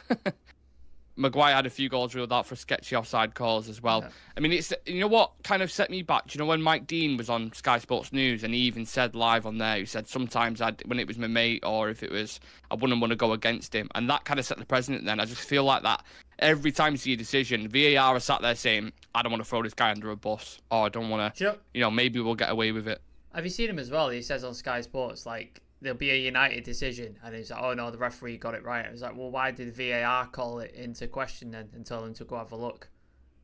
Maguire had a few goals ruled out for sketchy offside calls as well. Yeah. I mean, it's, you know what kind of set me back? Do you know when Mike Dean was on Sky Sports News and he even said live on there, he said sometimes when it was my mate or if it was, I wouldn't want to go against him. And that kind of set the precedent then. I just feel like that every time you see a decision, VAR are sat there saying, I don't want to throw this guy under a bus, or I don't want to, maybe we'll get away with it. Have you seen him as well? He says on Sky Sports, like, there'll be a United decision, and he's like, oh no, the referee got it right. I was like, well, why did the VAR call it into question then and tell him to go have a look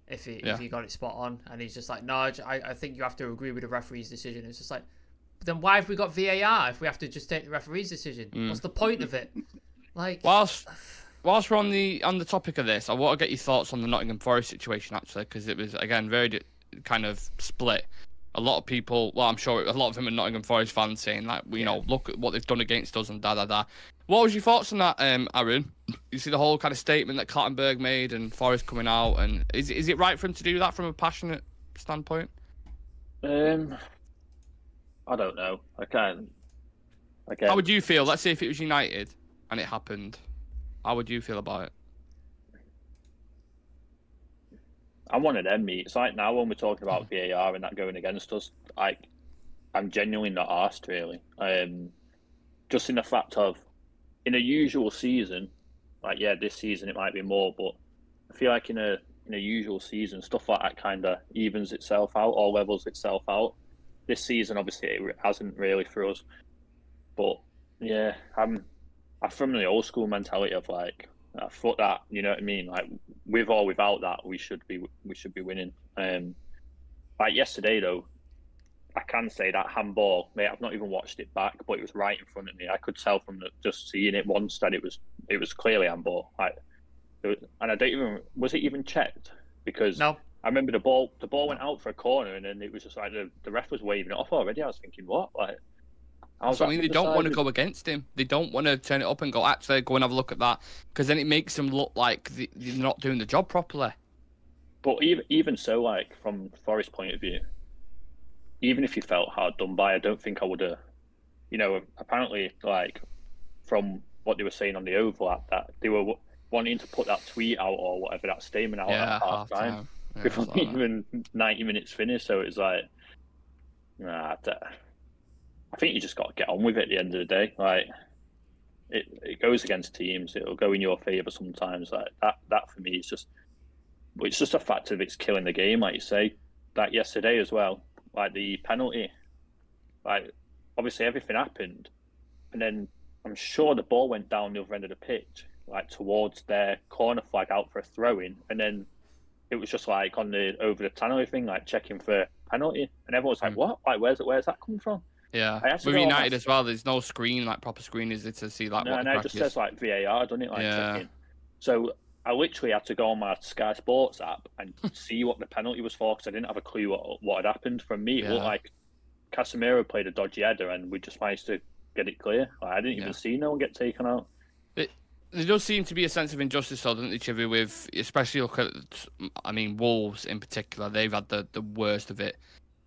if he got it spot on? And he's just like, no, I think you have to agree with the referee's decision. It's just like, then why have we got VAR if we have to just take the referee's decision? What's the point of it? Like, whilst we're on the topic of this, I want to get your thoughts on the Nottingham Forest situation actually, because it was again very kind of split. A lot of people, well, I'm sure a lot of them are Nottingham Forest fans saying, like, look at what they've done against us and da-da-da. What was your thoughts on that, Aaron? You see the whole kind of statement that Clattenburg made and Forest coming out, and is it right for him to do that from a passionate standpoint? I don't know. I can't. How would you feel? Let's say if it was United and it happened. How would you feel about it? I'm one of them, mate. It's like now when we're talking about VAR and that going against us, I'm genuinely not arsed, really. Just in the fact of, in a usual season, this season it might be more, but I feel like in a usual season, stuff like that kind of evens itself out or levels itself out. This season, obviously, it hasn't really for us. But, yeah, I'm from the old school mentality of, like, fuck that, you know what I mean? Like, with or without that, we should be winning. Like yesterday though, I can say that handball, mate, I've not even watched it back, but it was right in front of me. I could tell from just seeing it once that it was clearly handball. Like, And I don't even, was it even checked? Because No. I remember the ball went out for a corner, and then it was just like the ref was waving it off already. I was thinking, what? Like, so I mean, they don't want to go against him. They don't want to turn it up and go, actually, go and have a look at that, because then it makes them look like they're not doing the job properly. But even so, like, from Forest's point of view, even if you felt hard done by, I don't think I would have, apparently, like, from what they were saying on the overlap, that they were wanting to put that tweet out or whatever, that statement out at half time before even 90 minutes finished. So it's like, I think you just got to get on with it at the end of the day. Like, it goes against teams. It'll go in your favour sometimes. Like that for me is just, it's just a fact of it's killing the game, like you say. Like yesterday as well, like the penalty, like obviously everything happened, and then I'm sure the ball went down the other end of the pitch, like towards their corner flag out for a throw-in, and then it was just like on the over the tunnel thing, like checking for a penalty, and everyone was like, "What? Like, where's that come from?" Yeah, with United as well, there's no screen, like proper screen, is it, to see like what the crack it just is? says like VAR, doesn't it? Like checking. So I literally had to go on my Sky Sports app and see what the penalty was for, because I didn't have a clue what had happened. For me, it looked like Casemiro played a dodgy header, and we just managed to get it clear. Like, I didn't even see no one get taken out. There does seem to be a sense of injustice, though, doesn't there, Chivy, with, especially look at, I mean, Wolves in particular. They've had the worst of it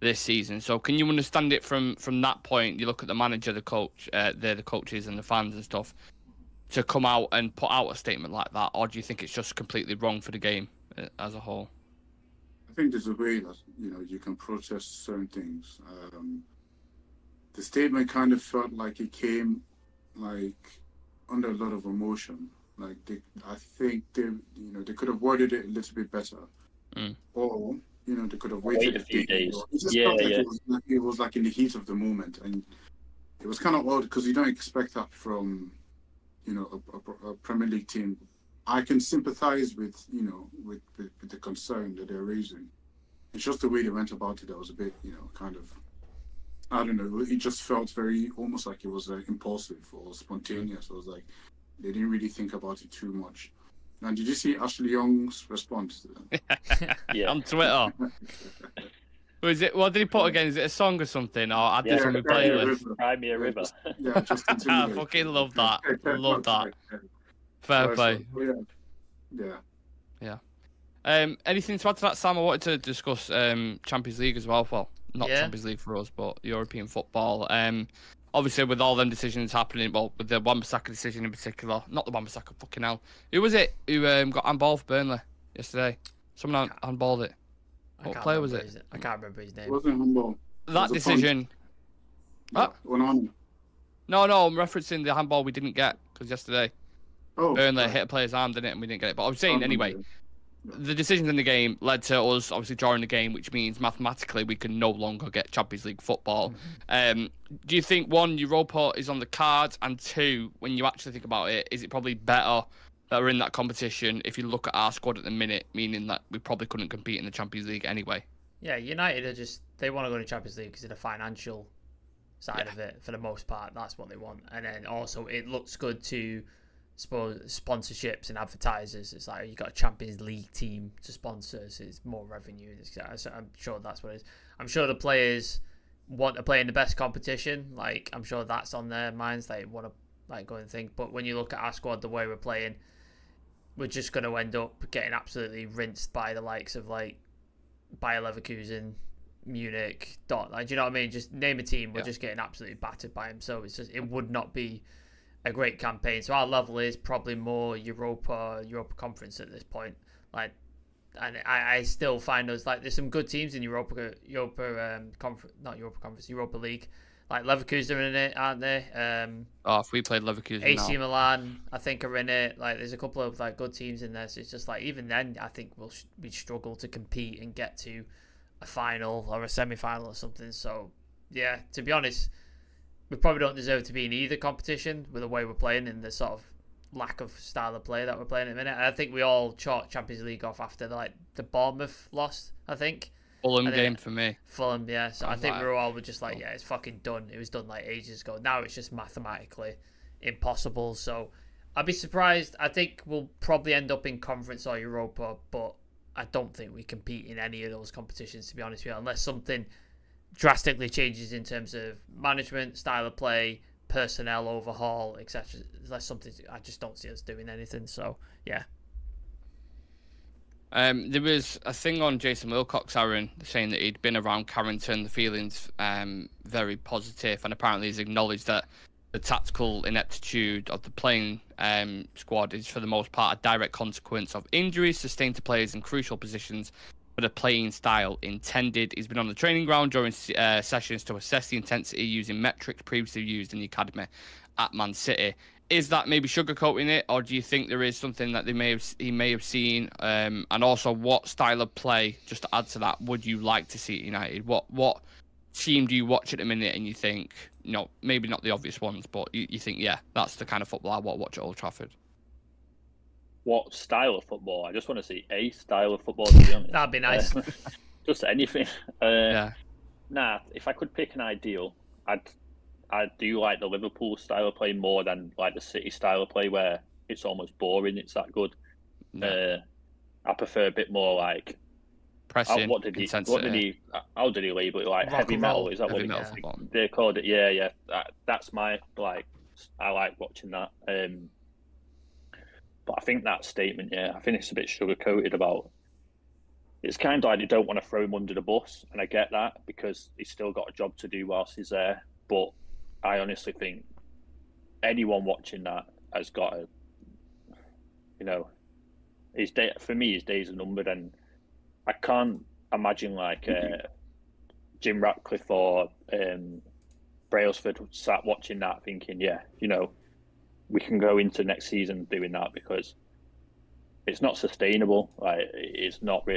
this season. So can you understand it from that point? You look at the manager, the coach, they're the coaches and the fans and stuff, to come out and put out a statement like that, or do you think it's just completely wrong for the game as a whole? I think there's a way that you can protest certain things. The statement kind of felt like it came like under a lot of emotion. Like I think they could have worded it a little bit better, or they could have waited a few days. It just felt like it was like in the heat of the moment, and it was kind of odd because you don't expect that from a Premier League team. I can sympathise with with the concern that they're raising. It's just the way they went about it that was a bit kind of, I don't know. It just felt very almost like it was impulsive or spontaneous. It was like they didn't really think about it too much. And did you see Ashley Young's response to that? Yeah, on Twitter. Was it? What did he put again? Is it a song or something? Or add this on my playlist? Cry Me a River. Yeah, just I fucking love that. Love that. Fair play. Yeah. Anything to add to that, Sam? I wanted to discuss Champions League as well. Well, not Champions League for us, but European football. Obviously, with all them decisions happening, well, with the Wan-Bissaka decision in particular, not the Wan-Bissaka, fucking hell. Who was it who got handballed for Burnley yesterday? Someone handballed it. What player was it? I can't remember his name. It wasn't handball. That decision. No, I'm referencing the handball we didn't get because yesterday Burnley hit a player's arm, didn't it, and we didn't get it. But I was saying anyway, the decisions in the game led to us obviously drawing the game, which means mathematically we can no longer get Champions League football. Do you think, one, Europa is on the cards, and two, when you actually think about it, is it probably better that we're in that competition if you look at our squad at the minute, meaning that we probably couldn't compete in the Champions League anyway? Yeah, United are they want to go to Champions League because of the financial side of it for the most part. That's what they want. And then also it looks good to sponsorships and advertisers. It's like you got a Champions League team to sponsor, so it's more revenue. I'm sure that's what it is. I'm sure the players want to play in the best competition. Like, I'm sure that's on their minds. They want to go and think. But when you look at our squad, the way we're playing, we're just going to end up getting absolutely rinsed by the likes of Bayer Leverkusen, Munich, do you know what I mean? Just name a team, we're just getting absolutely battered by them. So it would not be a great campaign. So our level is probably more Europa Conference at this point. And I still find us there's some good teams in Europa League. Like Leverkusen are in it, aren't they? If we played Leverkusen AC Milan, I think, are in it. There's a couple of good teams in there. So it's just even then, I think we'd struggle to compete and get to a final or a semi-final or something. So yeah, to be honest, we probably don't deserve to be in either competition with the way we're playing and the sort of lack of style of play that we're playing at the minute. And I think we all chalked Champions League off after the Bournemouth loss, I think. Fulham game for me. Fulham, yeah. So I think we were all just yeah, it's fucking done. It was done ages ago. Now it's just mathematically impossible. So I'd be surprised. I think we'll probably end up in Conference or Europa, but I don't think we compete in any of those competitions, to be honest with you, unless something drastically changes in terms of management, style of play, personnel overhaul, etc. Unless something, I just don't see us doing anything. So, yeah. There was a thing on Jason Wilcox, Aaron, saying that he'd been around Carrington, the feelings very positive, and apparently he's acknowledged that the tactical ineptitude of the playing squad is for the most part a direct consequence of injuries sustained to players in crucial positions for the playing style intended. He's been on the training ground during sessions to assess the intensity using metrics previously used in the academy at Man City. Is that maybe sugarcoating it, or do you think there is something that he may have seen? And also, what style of play, just to add to that, would you like to see at United? What team do you watch at the minute and you think, maybe not the obvious ones, but you think, yeah, that's the kind of football I want to watch at Old Trafford? What style of football? I just want to see a style of football, to be honest. That'd be nice. Just anything. Yeah. Nah, if I could pick an ideal, I do like the Liverpool style of play more than like the City style of play where it's almost boring. It's that good. Yeah. I prefer a bit more like Pressing. How did he label it? Like Rock heavy and metal? roll. Is that Heavy what metal. they called it? Yeah. That's my like. I like watching that. But I think that statement, I think it's a bit sugar coated about. It's kind of like they don't want to throw him under the bus, and I get that because he's still got a job to do whilst he's there. But I honestly think anyone watching that has got a, his day. For me, his days are numbered, and I can't imagine like Jim Ratcliffe or Brailsford sat watching that thinking, we can go into next season doing that because it's not sustainable. Like it's not,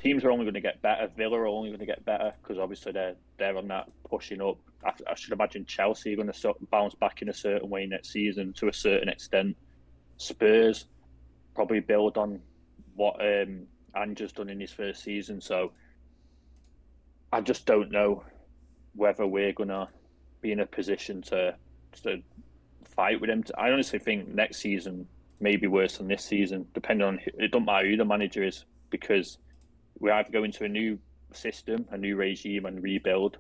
teams are only going to get better. Villa are only going to get better because obviously they're on that pushing up. I should imagine Chelsea are going to bounce back in a certain way next season to a certain extent. Spurs probably build on what Ange's done in his first season. So I just don't know whether we're going to be in a position to fight with them. I honestly think next season may be worse than this season, depending on, it doesn't matter who the manager is, because we either go into a new system, a new regime and rebuild,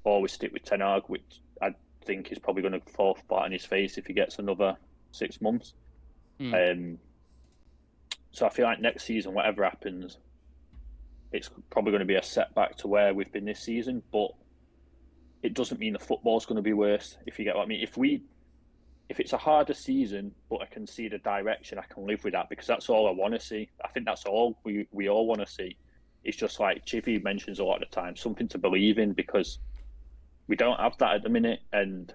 or we stick with Ten Hag, which I think is probably going to fall flat on his face if he gets another 6 months. So I feel like next season, whatever happens, it's probably going to be a setback to where we've been this season, but it doesn't mean the football's going to be worse, if you get what I mean. If it's a harder season, but I can see the direction, I can live with that because that's all I want to see. I think that's all we all want to see. It's just like Chivy mentions a lot of the time, something to believe in, because we don't have that at the minute. And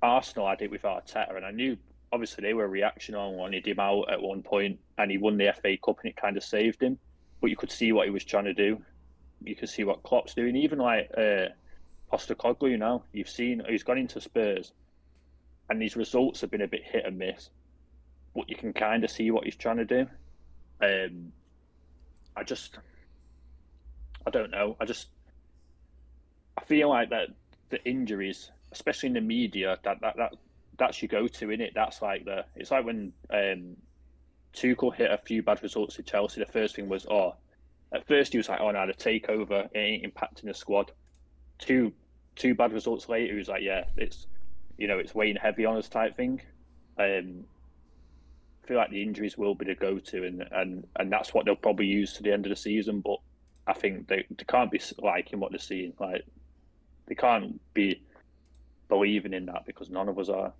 Arsenal had it with Arteta, and I knew obviously they were reactionary and wanted him out at one point, and he won the FA Cup and it kind of saved him. But you could see what he was trying to do. You could see what Klopp's doing. Even like Postecoglou now, you've seen he's gone into Spurs, and his results have been a bit hit and miss, but you can kind of see what he's trying to do. I don't know. I feel like that the injuries, especially in the media, that's your go-to, innit? That's like it's like when Tuchel hit a few bad results at Chelsea. The first thing was, at first he was like, no, the takeover, it ain't impacting the squad. Two bad results later, he was like, it's weighing heavy on us type thing. I feel like the injuries will be the go-to, and that's what they'll probably use to the end of the season. But I think they can't be liking what they're seeing. Like they can't be believing in that because none of us are.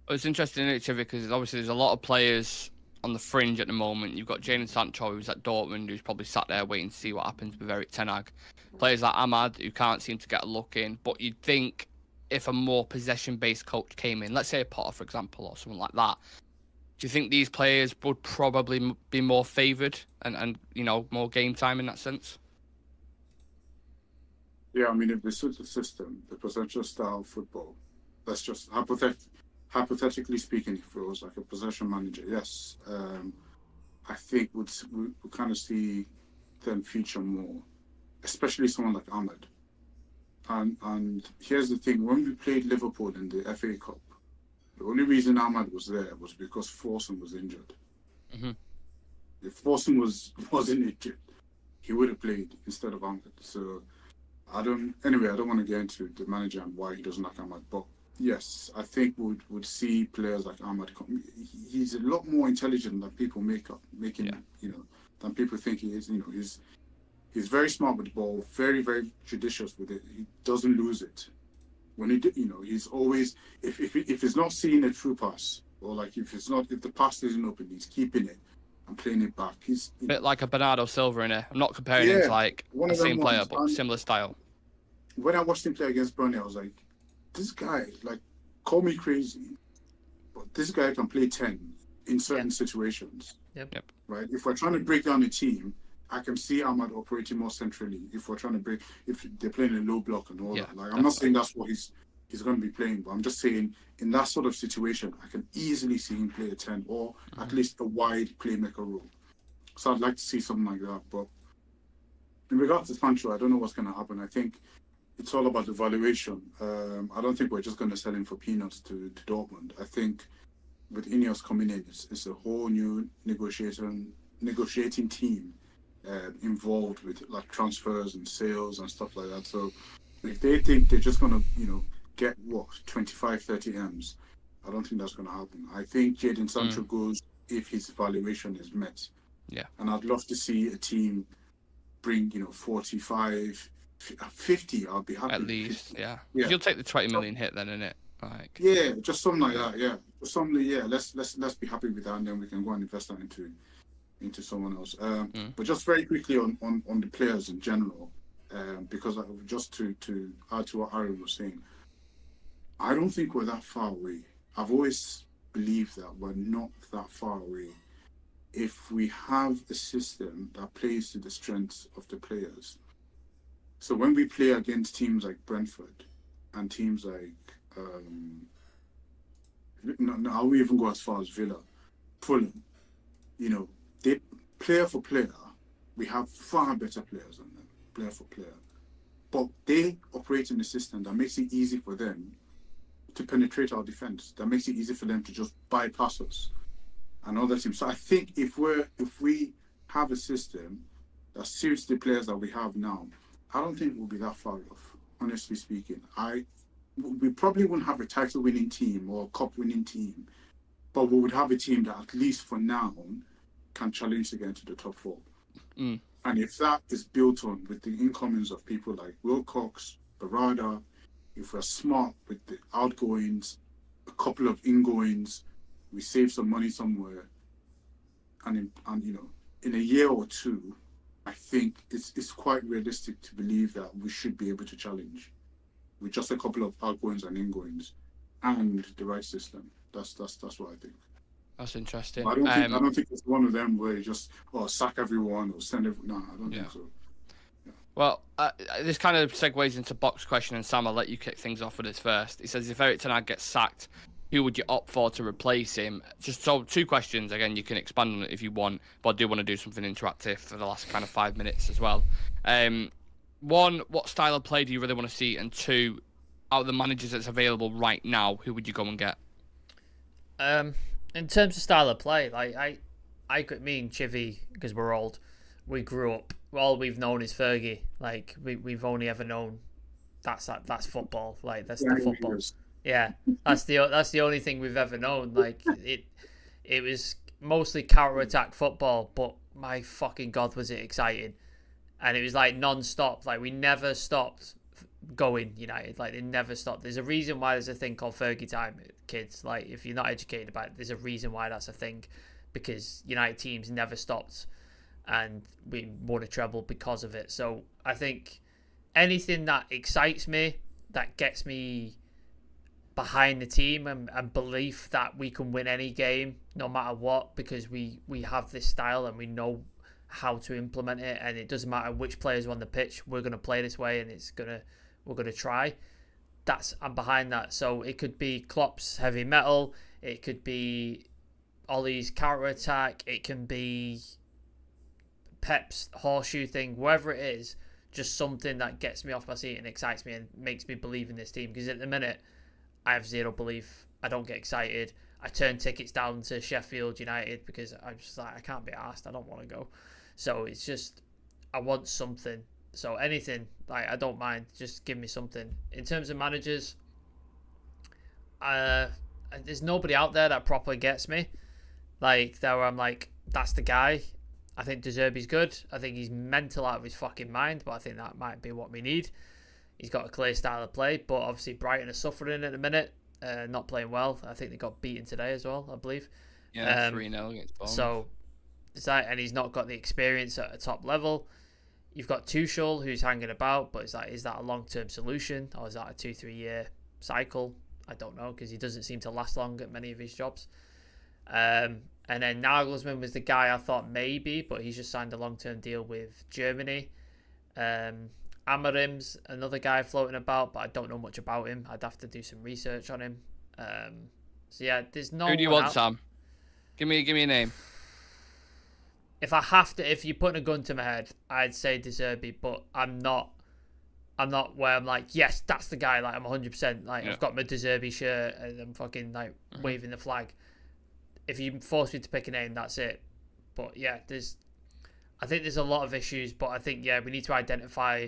It's interesting, isn't it, because obviously there's a lot of players on the fringe at the moment. You've got Jadon Sancho, who's at Dortmund, who's probably sat there waiting to see what happens with Eric Ten Hag. Players like Ahmad, who can't seem to get a look in. But you'd think if a more possession-based coach came in, let's say a Potter, for example, or someone like that, do you think these players would probably be more favoured and more game time in that sense? Yeah, I mean, if they suit the system, the possession style football, that's just hypothetically speaking, if it was like a possession manager, yes, I think we'll kind of see them feature more, especially someone like Ahmed. And here's the thing: when we played Liverpool in the FA Cup, The only reason Ahmad was there was because Forson was injured. Mm-hmm. If Forson wasn't injured, he would have played instead of Ahmad. So I don't want to get into the manager and why he doesn't like Ahmad, but yes, I think would see players like Ahmad. He's a lot more intelligent than people than people think he is. He's very smart with the ball, very, very judicious with it. He doesn't lose it. When he's always, if he's not seeing a true pass, or like if the pass isn't open, he's keeping it and playing it back. He's a bit like a Bernardo Silva in it. I'm not comparing him to like the same player, but similar style. When I watched him play against Burnley, I was like, this guy, like, call me crazy, but this guy can play 10 in certain situations. Yep. Right? If we're trying to break down a team, I can see Ahmad operating more centrally. If they're playing a low block and all that. Like, I'm not saying that's what he's going to be playing, but I'm just saying in that sort of situation, I can easily see him play a 10 or at least a wide playmaker role. So I'd like to see something like that. But in regards to Sancho, I don't know what's going to happen. I think it's all about the valuation. I don't think we're just going to sell him for peanuts to Dortmund. I think with Ineos coming in, it's a whole new negotiating team involved with like transfers and sales and stuff like that. So if they think they're just going to, get 25, 30 M's, I don't think that's going to happen. I think Jadon Sancho goes if his valuation is met. Yeah. And I'd love to see a team bring, 45, 50, I'll be happy. At least, yeah. You'll take the 20 million hit then, innit? Like, yeah, just something like that. Yeah, just something. Yeah, let's be happy with that, and then we can go and invest that into someone else. But just very quickly on the players in general, because just to add to what Aaron was saying, I don't think we're that far away. I've always believed that we're not that far away if we have a system that plays to the strengths of the players. So when we play against teams like Brentford and teams like, I won't even go as far as Villa, Fulham, they player for player, we have far better players than them, player for player. But they operate in a system that makes it easy for them to penetrate our defense, that makes it easy for them to just bypass us and all that team. So I think if we have a system that suits the players that we have now, I don't think we'll be that far off, honestly speaking. We probably wouldn't have a title-winning team or a cup-winning team, but we would have a team that at least for now can challenge to get into the top 4. And if that is built on with the incomings of people like Wilcox, Barada, if we're smart with the outgoings, a couple of ingoings, we save some money somewhere, and in a year or two, I think it's quite realistic to believe that we should be able to challenge with just a couple of outgoings and ingoings and the right system. That's what I think. That's interesting. I don't think it's one of them where you just sack everyone or send everyone. No, I don't think so. Yeah. Well, this kind of segues into Box's question, and Sam, I'll let you kick things off with this first. He says, if Erik ten Hag gets sacked, who would you opt for to replace him? Just so 2 questions. Again, you can expand on it if you want, but I do want to do something interactive for the last kind of 5 minutes as well. 1, what style of play do you really want to see? And 2, out of the managers that's available right now, who would you go and get? In terms of style of play, like me and Chivy, because we're old, we grew up. All we've known is Fergie. Like we've only ever known that's football. Like that's the football. Yeah, that's the only thing we've ever known. Like it was mostly counter-attack football, but my fucking god, was it exciting! And it was like non-stop. Like we never stopped going United. Like they never stopped. There's a reason why there's a thing called Fergie time, kids. Like if you're not educated about it, there's a reason why that's a thing, because United teams never stopped, and we won a treble because of it. So I think anything that excites me, that gets me behind the team and belief that we can win any game no matter what, because we have this style and we know how to implement it, and it doesn't matter which players are on the pitch, we're going to play this way, and we're going to try. I'm behind that. So it could be Klopp's heavy metal, it could be Ollie's counter attack, it can be Pep's horseshoe thing, wherever it is, just something that gets me off my seat and excites me and makes me believe in this team. Because at the minute, I have zero belief. I don't get excited. I turn tickets down to Sheffield United because I'm just like, I can't be arsed. I don't want to go. So it's just, I want something. So anything, like, I don't mind. Just give me something. In terms of managers, there's nobody out there that properly gets me. Like, that where I'm like, that's the guy. I think De Zerbi's good. I think he's mental out of his fucking mind, but I think that might be what we need. He's got a clear style of play, but obviously Brighton are suffering at the minute. Not playing well. I think they got beaten today as well, I believe. Yeah, 3-0 against Bournemouth. So, and he's not got the experience at a top level. You've got Tuchel, who's hanging about, but is that a long-term solution, or is that a 2-3 year cycle? I don't know, because he doesn't seem to last long at many of his jobs. And then Nagelsmann was the guy I thought maybe, but he's just signed a long-term deal with Germany. Amarim's another guy floating about, but I don't know much about him. I'd have to do some research on him. So yeah, there's no. Who do you want, Sam? Give me a name. If you're putting a gun to my head, I'd say De Zerbi, but I'm not where I'm like, yes, that's the guy. Like, I'm 100%. Like, I've got my De Zerbi shirt and I'm fucking like waving the flag. If you force me to pick a name, that's it. But yeah, I think there's a lot of issues, but I think, yeah, we need to identify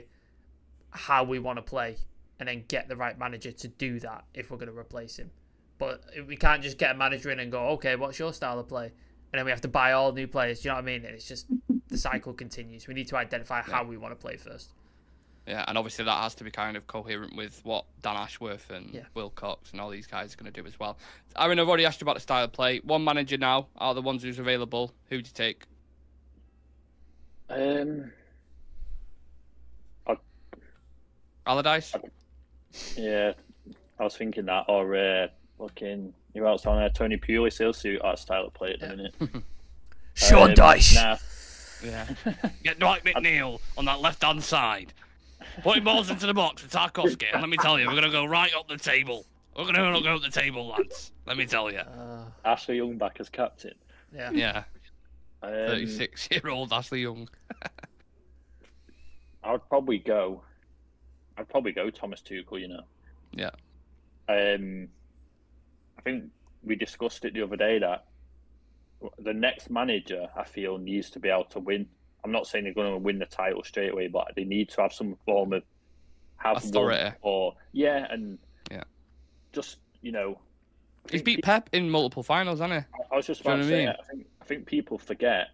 how we want to play and then get the right manager to do that if we're going to replace him. But we can't just get a manager in and go, okay, what's your style of play? And then we have to buy all new players. Do you know what I mean? It's just the cycle continues. We need to identify how we want to play first. Yeah, and obviously that has to be kind of coherent with what Dan Ashworth and Will Cox and all these guys are going to do as well. Aaron, I've already asked you about the style of play. One manager now, out of the ones who's available, who do you take? Allardyce? Yeah, I was thinking that. Or who else on there? Tony Pulis, he'll suit our style of play at the minute. Sean Dyche. Nah. Yeah. Get Dwight McNeil on that left-hand side. Putting balls into the box for Tarkovsky. And let me tell you, we're going to go right up the table. We're going to go up the table, lads. Let me tell you. Ashley Young back as captain. Yeah. 36-year-old Ashley Young. I'd probably go Thomas Tuchel, you know. Yeah. I think we discussed it the other day that the next manager, I feel, needs to be able to win. I'm not saying they're going to win the title straight away, but they need to have some form of authority. Just, you know. He's beat Pep in multiple finals, hasn't he? I was just about to say, I think people forget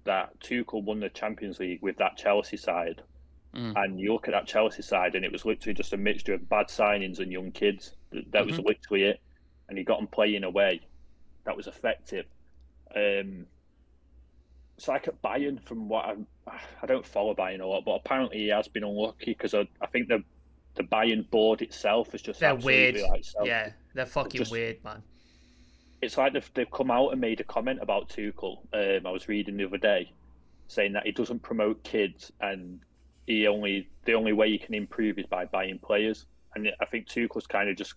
that Tuchel won the Champions League with that Chelsea side. And you look at that Chelsea side, and it was literally just a mixture of bad signings and young kids. That was literally it. And he got them playing away. That was effective. So like at Bayern, from what I don't follow Bayern a lot, but apparently he has been unlucky because I think the Bayern board itself is just weird. Like, yeah, they're fucking weird, man. It's like they've come out and made a comment about Tuchel. I was reading the other day, saying that he doesn't promote kids and the only way you can improve is by buying players. And I think Tuchel's kind of just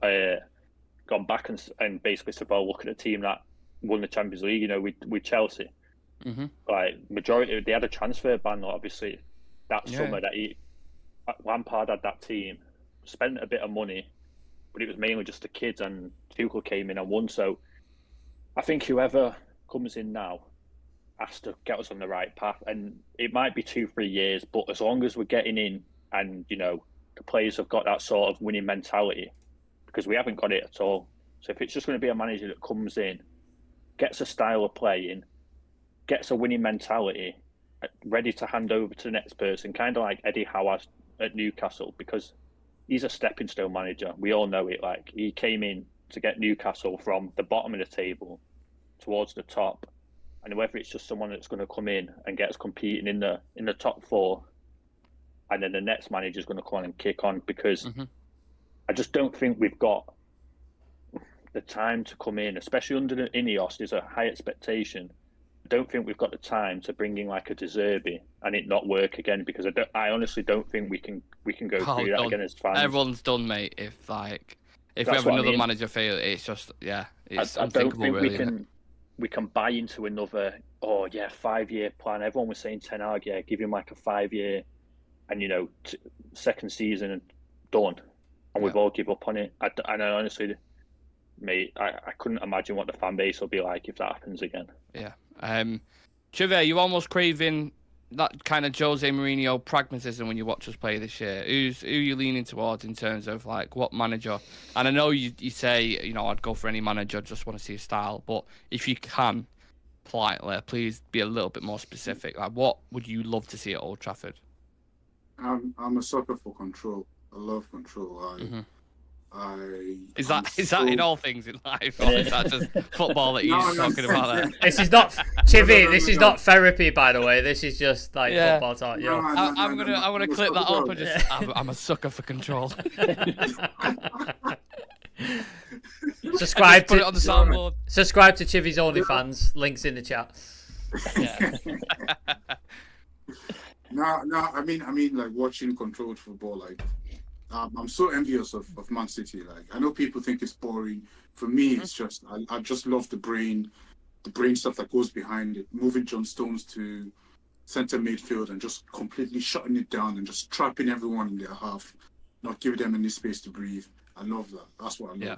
gone back and basically said, well, look at a team that won the Champions League, you know, with Chelsea. Like, majority, they had a transfer ban, obviously, that summer that Lampard had that team, spent a bit of money, but it was mainly just the kids, and Tuchel came in and won. So I think whoever comes in now has to get us on the right path, and it might be 2-3 years, but as long as we're getting in and, you know, the players have got that sort of winning mentality, because we haven't got it at all. So if it's just going to be a manager that comes in, gets a style of playing, gets a winning mentality, ready to hand over to the next person, kind of like Eddie Howe at Newcastle, because he's a stepping stone manager. We all know it. Like, he came in to get Newcastle from the bottom of the table towards the top, and whether it's just someone that's going to come in and get us competing in the top four, and then the next manager is going to come on and kick on, because I just don't think we've got the time to come in, especially under the Ineos. There's a high expectation. I don't think we've got the time to bring in like a De Zerbi and it not work again, because I honestly don't think we can go through that again as fans. Everyone's done, mate. If we have another manager fail, it's just it's I don't think really, we can buy into another 5-year plan. Everyone was saying Ten Hag, give him like a 5-year, and you know, second season and done. and we've all give up on it. And I honestly, mate, I couldn't imagine what the fan base will be like if that happens again. Yeah. Civir, you almost craving that kind of Jose Mourinho pragmatism when you watch us play this year. Who are you leaning towards in terms of like what manager? And I know you say, you know, I'd go for any manager, just want to see his style. But if you can, politely, please be a little bit more specific. Like, what would you love to see at Old Trafford? I'm a sucker for control. I love control. Is that in all things in life, or is that just football that you're talking about there? This is not Chivy. This is not therapy, by the way. This is just like football talk. I'm gonna clip that up and just. I'm a sucker for control. Subscribe put it on the soundboard. Subscribe to Chivy's OnlyFans. Links in the chat. Yeah. No. I mean, like watching controlled football. Like, I'm so envious of Man City. Like, I know people think it's boring. For me, it's just I just love the brain stuff that goes behind it. Moving John Stones to centre midfield and just completely shutting it down and just trapping everyone in their half, not giving them any space to breathe. I love that. That's what I love. Yeah.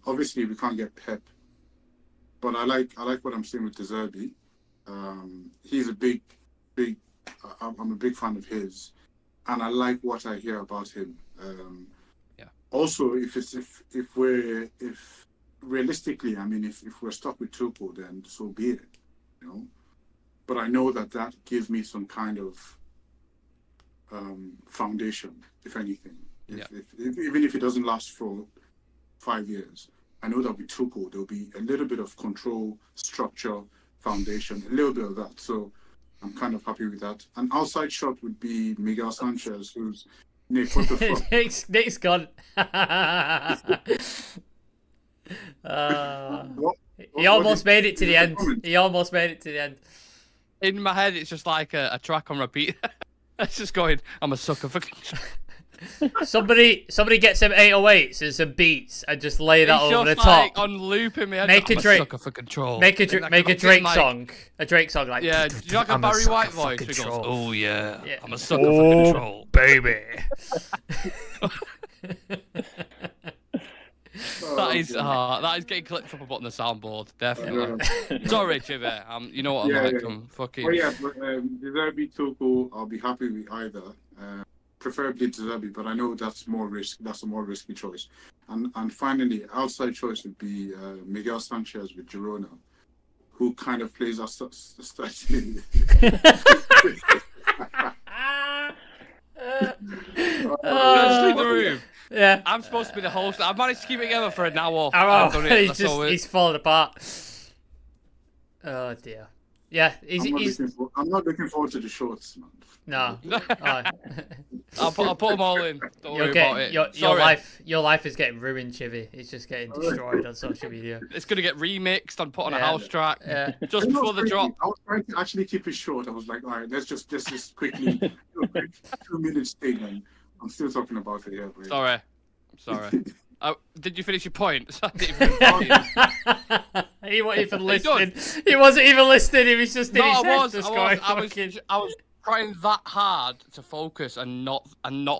Obviously, we can't get Pep, but I like what I'm seeing with De Zerbi. He's a big. I'm a big fan of his, and I like what I hear about him. Also, if realistically, I mean, if we're stuck with Tuchel, then so be it, you know. But I know that gives me some kind of foundation, if anything. Even if it doesn't last for 5 years, I know that with Tuchel there'll be a little bit of control, structure, foundation, a little bit of that. So I'm kind of happy with that. An outside shot would be Miguel Sanchez, who's Nick. What the fuck? Nick's gone. He almost made it to the end. He almost made it to the end. In my head, it's just like a track on repeat. It's just going. I'm a sucker for control. Somebody get some 808s and some beats and just lay that over the like top. On loop in my head. Make a Drake for control. Make a Drake song. A Drake song like. Yeah, do you like a Barry White voice? He goes, "Oh yeah, I'm a sucker for control, baby." That is getting clipped up and put on the soundboard, definitely. Sorry, Chivir. You know what I'm like. I'm fucking. Well, yeah, but De Zerbi, Tuchel, I'll be happy with either. Preferably De Zerbi, but I know that's more risk. That's a more risky choice. And finally, outside choice would be Miguel Sanchez with Girona, who kind of plays us slightly. Just leave the room. Yeah, I'm supposed to be the host. I've managed to keep it together for an hour. He's falling apart. Oh dear. Yeah, I'm not looking forward to the shorts, man. No. I'll put them all in. Don't worry about it. Your life is getting ruined, Chivy. It's just getting destroyed on social media. It's gonna get remixed and put on a house track. Yeah. Just before the drop. I was trying to actually keep it short. I was like, all right, let's just quickly 2 minutes thing, and I'm still talking about it here. Sorry. Did you finish your point? He wasn't even listening. He wasn't even listening. He was just in his head. I was trying that hard to focus and not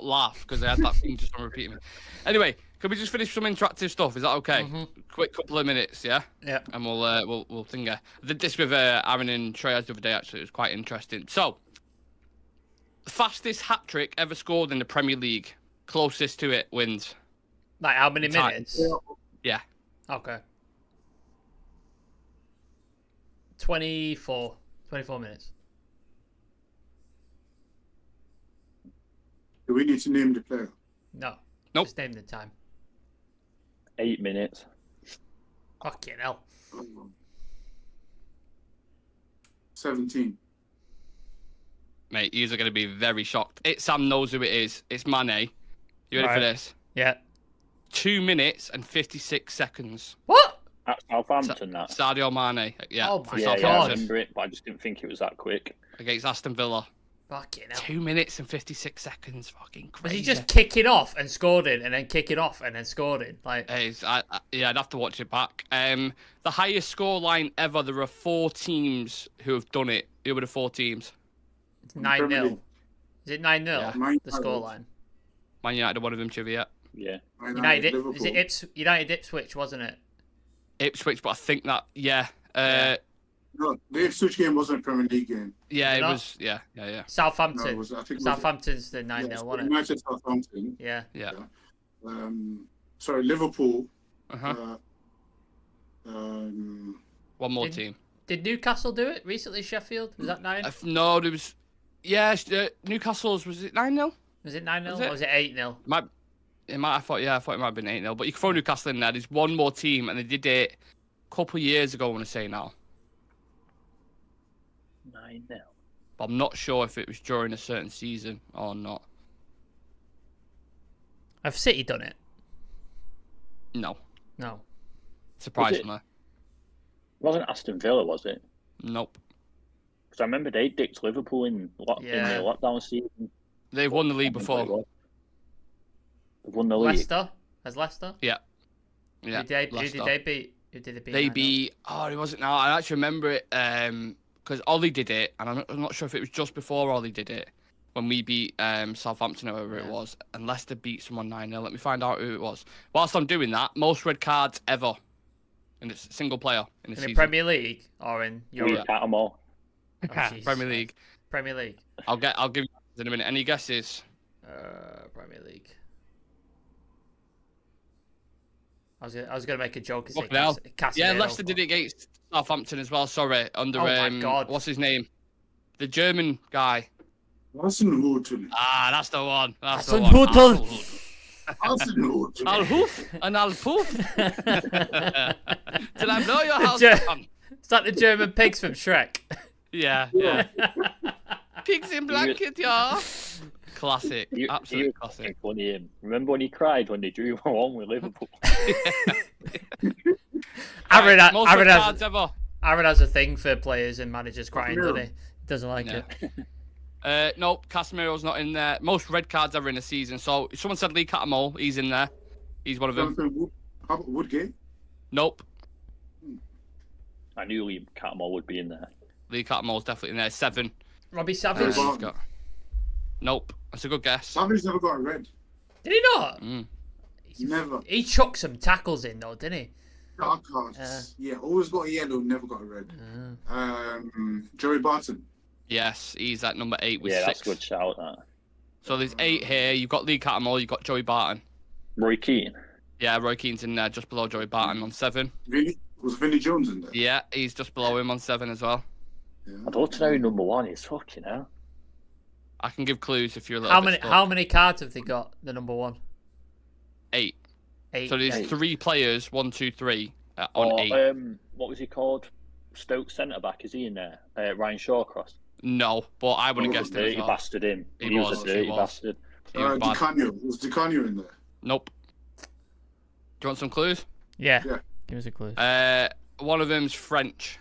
laugh because I had that thing just on repeating me. Anyway, can we just finish some interactive stuff? Is that okay? Mm-hmm. Quick couple of minutes, yeah. Yeah. And we'll think. I did this with Aaron and Treyas the other day. Actually, it was quite interesting. So, the fastest hat trick ever scored in the Premier League. Closest to it wins. Like how many minutes? Yeah. Okay. 24 minutes. Do we need to name the player? No. Nope. Just name the time. 8 minutes. Fucking hell. 17. Mate, you're going to be very shocked. Sam knows who it is. It's Mane. You ready for this? Yeah. 2 minutes and 56 seconds. What? At Southampton, that. Sadio Mane. Yeah. Oh my God. I remember it, but I just didn't think it was that quick. Against Aston Villa. Fucking hell. 2 minutes and 56 seconds. Fucking crazy. Was he just kicking off and scored in, and then kicking off and then scored in? Like, I'd have to watch it back. The highest score line ever. There are 4 teams who have done it. Who were the 4 teams? It's 9-0. Is it 9-0? Yeah. The score line. Man United are one of them, Civir. Yeah. United, is it United Ipswich, wasn't it? Ipswich, but I think that, yeah. No, the Ipswich game wasn't a Premier League game. Yeah, it was, yeah. Southampton. No, it was, I think Southampton's the 9-0, yeah, wasn't it? United Southampton. Yeah. Sorry, Liverpool. One more team. Did Newcastle do it recently? Sheffield, was that 9? No, there was. Yeah, Newcastle's, was it 9-0? Was it 9-0 or was it 8-0? I thought it might have been 8-0. But you can throw Newcastle in there. There's one more team, and they did it a couple of years ago. I want to say now. 9-0. But I'm not sure if it was during a certain season or not. Have City done it? No. Surprisingly. It wasn't Aston Villa, was it? Nope. Because I remember they dicked Liverpool in the lockdown season. They've won the league before. They've won the league. Leicester? Has Leicester? Yeah. Who did they beat? Who did they beat? They beat. Oh, it wasn't now. I actually remember it because Ollie did it, and I'm not sure if it was just before Ollie did it when we beat Southampton, or whoever it was, and Leicester beat someone 9-0. Let me find out who it was. Whilst I'm doing that, most red cards ever in a single player in a season. In the Premier League or in Europe? Count them all. Premier League. Premier League. I'll give you in a minute. Any guesses? Premier League. I was gonna make a joke and say Casemiro. Yeah, Leicester did it against Southampton as well. Sorry, under my God. what's his name? The German guy. Hasenhuttl. Ah, that's the one. That's the Hasenhuttl. one. Hasenhuttl. I'll hoof and I'll poof. Till I blow your house down. Is that the German pigs from Shrek? Yeah. Pigs in blanket, yeah. Classic. Absolute classic. Funny. Remember when he cried when they drew 1-1 with Liverpool? Aaron has a thing for players and managers crying, doesn't he? Doesn't like it. Nope, Casemiro's not in there. Most red cards ever in a season. So if someone said Lee Catamol, he's in there. He's one of them. How about Woodgate? Nope. I knew Lee Catamol would be in there. Lee Catamol's definitely in there. 7. Robbie Savage? Nope. That's a good guess. Savage never got a red. Did he not? Never. He chucked some tackles in though, didn't he? Dark cards. Yeah, always got a yellow, never got a red. Joey Barton. Yes, he's at number 8 with 6. Yeah, that's a good shout, that. So there's 8 here. You've got Lee Catamol, you've got Joey Barton. Roy Keane. Yeah, Roy Keane's in there, just below Joey Barton on 7. Was Vinnie Jones in there? Yeah, he's just below him on 7 as well. Yeah. I don't know who number 1 is. Fucking hell. I can give clues if you're a little bit stuck. How many cards have they got, the number 1? 8. So there's 3 players, 1, 2, 3, on 8. What was he called? Stoke centre-back, is he in there? Ryan Shawcross. No, but I would have guessed it as Dirty well. bastard him. He was a dirty bastard. Was DiCanio in there? Nope. Do you want some clues? Yeah. Give us a clue. One of them's French.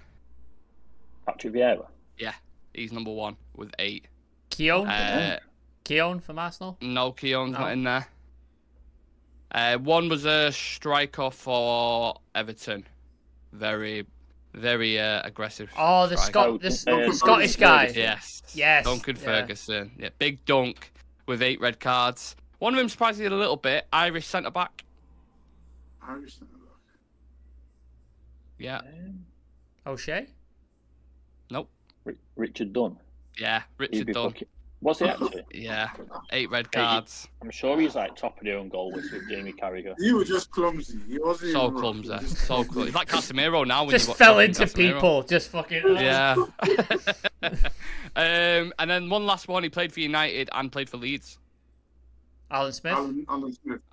Patrick Vieira. Yeah, he's number 1 with 8. Keown? Keown from Arsenal? No, Keown's not in there. One was a striker for Everton. Very aggressive. Oh, the Scottish guy. Yes. Yes. Duncan Ferguson. Yeah, big dunk with 8 red cards. One of them surprised me a little bit. Irish centre back. Irish centre back. Yeah. O'Shea? Nope. Richard Dunn. Yeah, Richard Dunn. Was he actually? Yeah, 8 red cards. I'm sure he's like top of their own goal with Jamie Carragher. He was just clumsy. He wasn't so clumsy. So clumsy. He's like Casemiro now. When just you fell into Casemiro. People. Just fucking. Yeah. And then one last one. He played for United and played for Leeds. Alan Smith.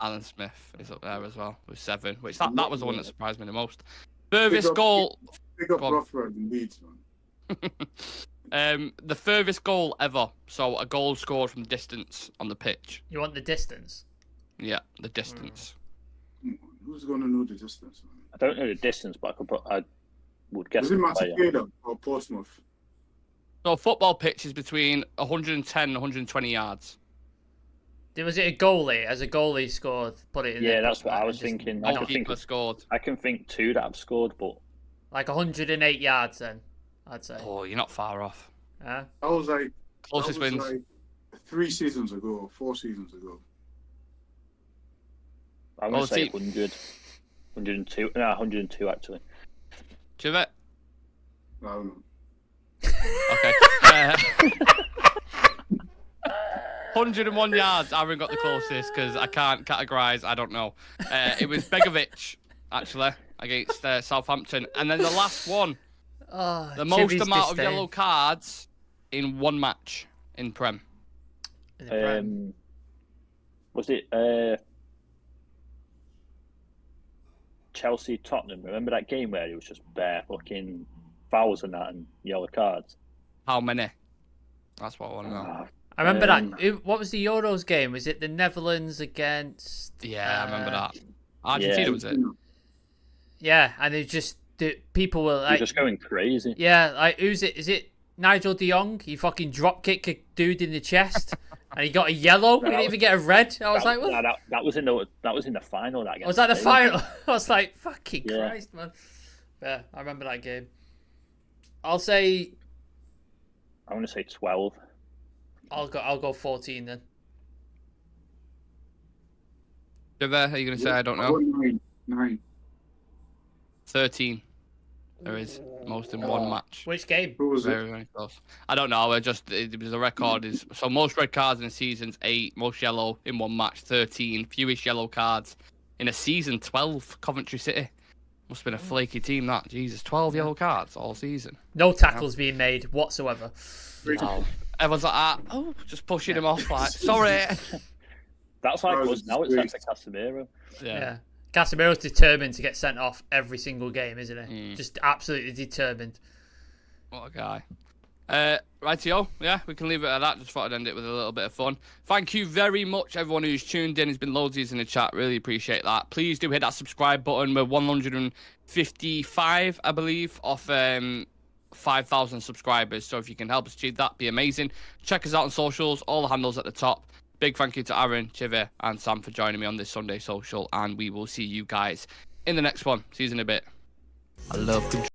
Alan Smith is up there as well with 7. Which that was the one that surprised me the most. Furthest goal. Big up Rothford and Leeds, man. The furthest goal ever. So a goal scored from distance on the pitch. You want the distance? Yeah, the distance. Who's going to know the distance, man? I don't know the distance, but I would guess. Is it Matsueda or Portsmouth? So a football pitch is between 110 and 120 yards. Was it a goalie? As a goalie scored, put it in. Yeah, that's what I was thinking. I can think 2 that have scored, but like 108 yards then. I'd say. Oh, you're not far off. I was like closest wins. Like 3 seasons ago, 4 seasons ago. I'm going to say 100. 102. No, 102 actually. Civir? I don't know. Okay. 101 yards. Aaron got the closest because I can't categorise. I don't know. It was Begovic, actually, against Southampton. And then the last one, the most amount of yellow cards in one match in Prem. Was it Chelsea Tottenham? Remember that game where it was just bare fucking fouls and that and yellow cards? How many? That's what I want to know. I remember that. What was the Euros game? Was it the Netherlands against? Yeah, I remember that. Argentina, was it? Yeah, and it just people were like just going crazy. Yeah, like who's it? Is it Nigel De Jong? He fucking drop kicked a dude in the chest, and he got a yellow. He didn't even get a red. I was like, what? That was in the final. Was that the final? I was like, fucking Christ, man. Yeah, I remember that game. I'm gonna say 12. I'll go 14 then. Civir, are you gonna say I don't know? 9. 13. There is most in one match. Which game? Who was Very, very close. I don't know. It was a record. So most red cards in a season's 8, most yellow in one match 13, fewest yellow cards in a season 12. Coventry City must have been a flaky team. That Jesus, 12 yellow cards all season. No tackles being made whatsoever. No. Everyone's like, just pushing him off. Like, sorry. That's like us now. It's like Casemiro. Yeah. Casemiro's determined to get sent off every single game, isn't he? Just absolutely determined. What a guy. Rightio, yeah, we can leave it at that. Just thought I'd end it with a little bit of fun. Thank you very much, everyone who's tuned in. There's been loads of you in the chat. Really appreciate that. Please do hit that subscribe button. We're 155, I believe, off 5,000 subscribers. So if you can help us achieve that, be amazing. Check us out on socials. All the handles at the top. Big thank you to Aaron, Civir, and Sam for joining me on this Sunday social. And we will see you guys in the next one. See you in a bit. I love control.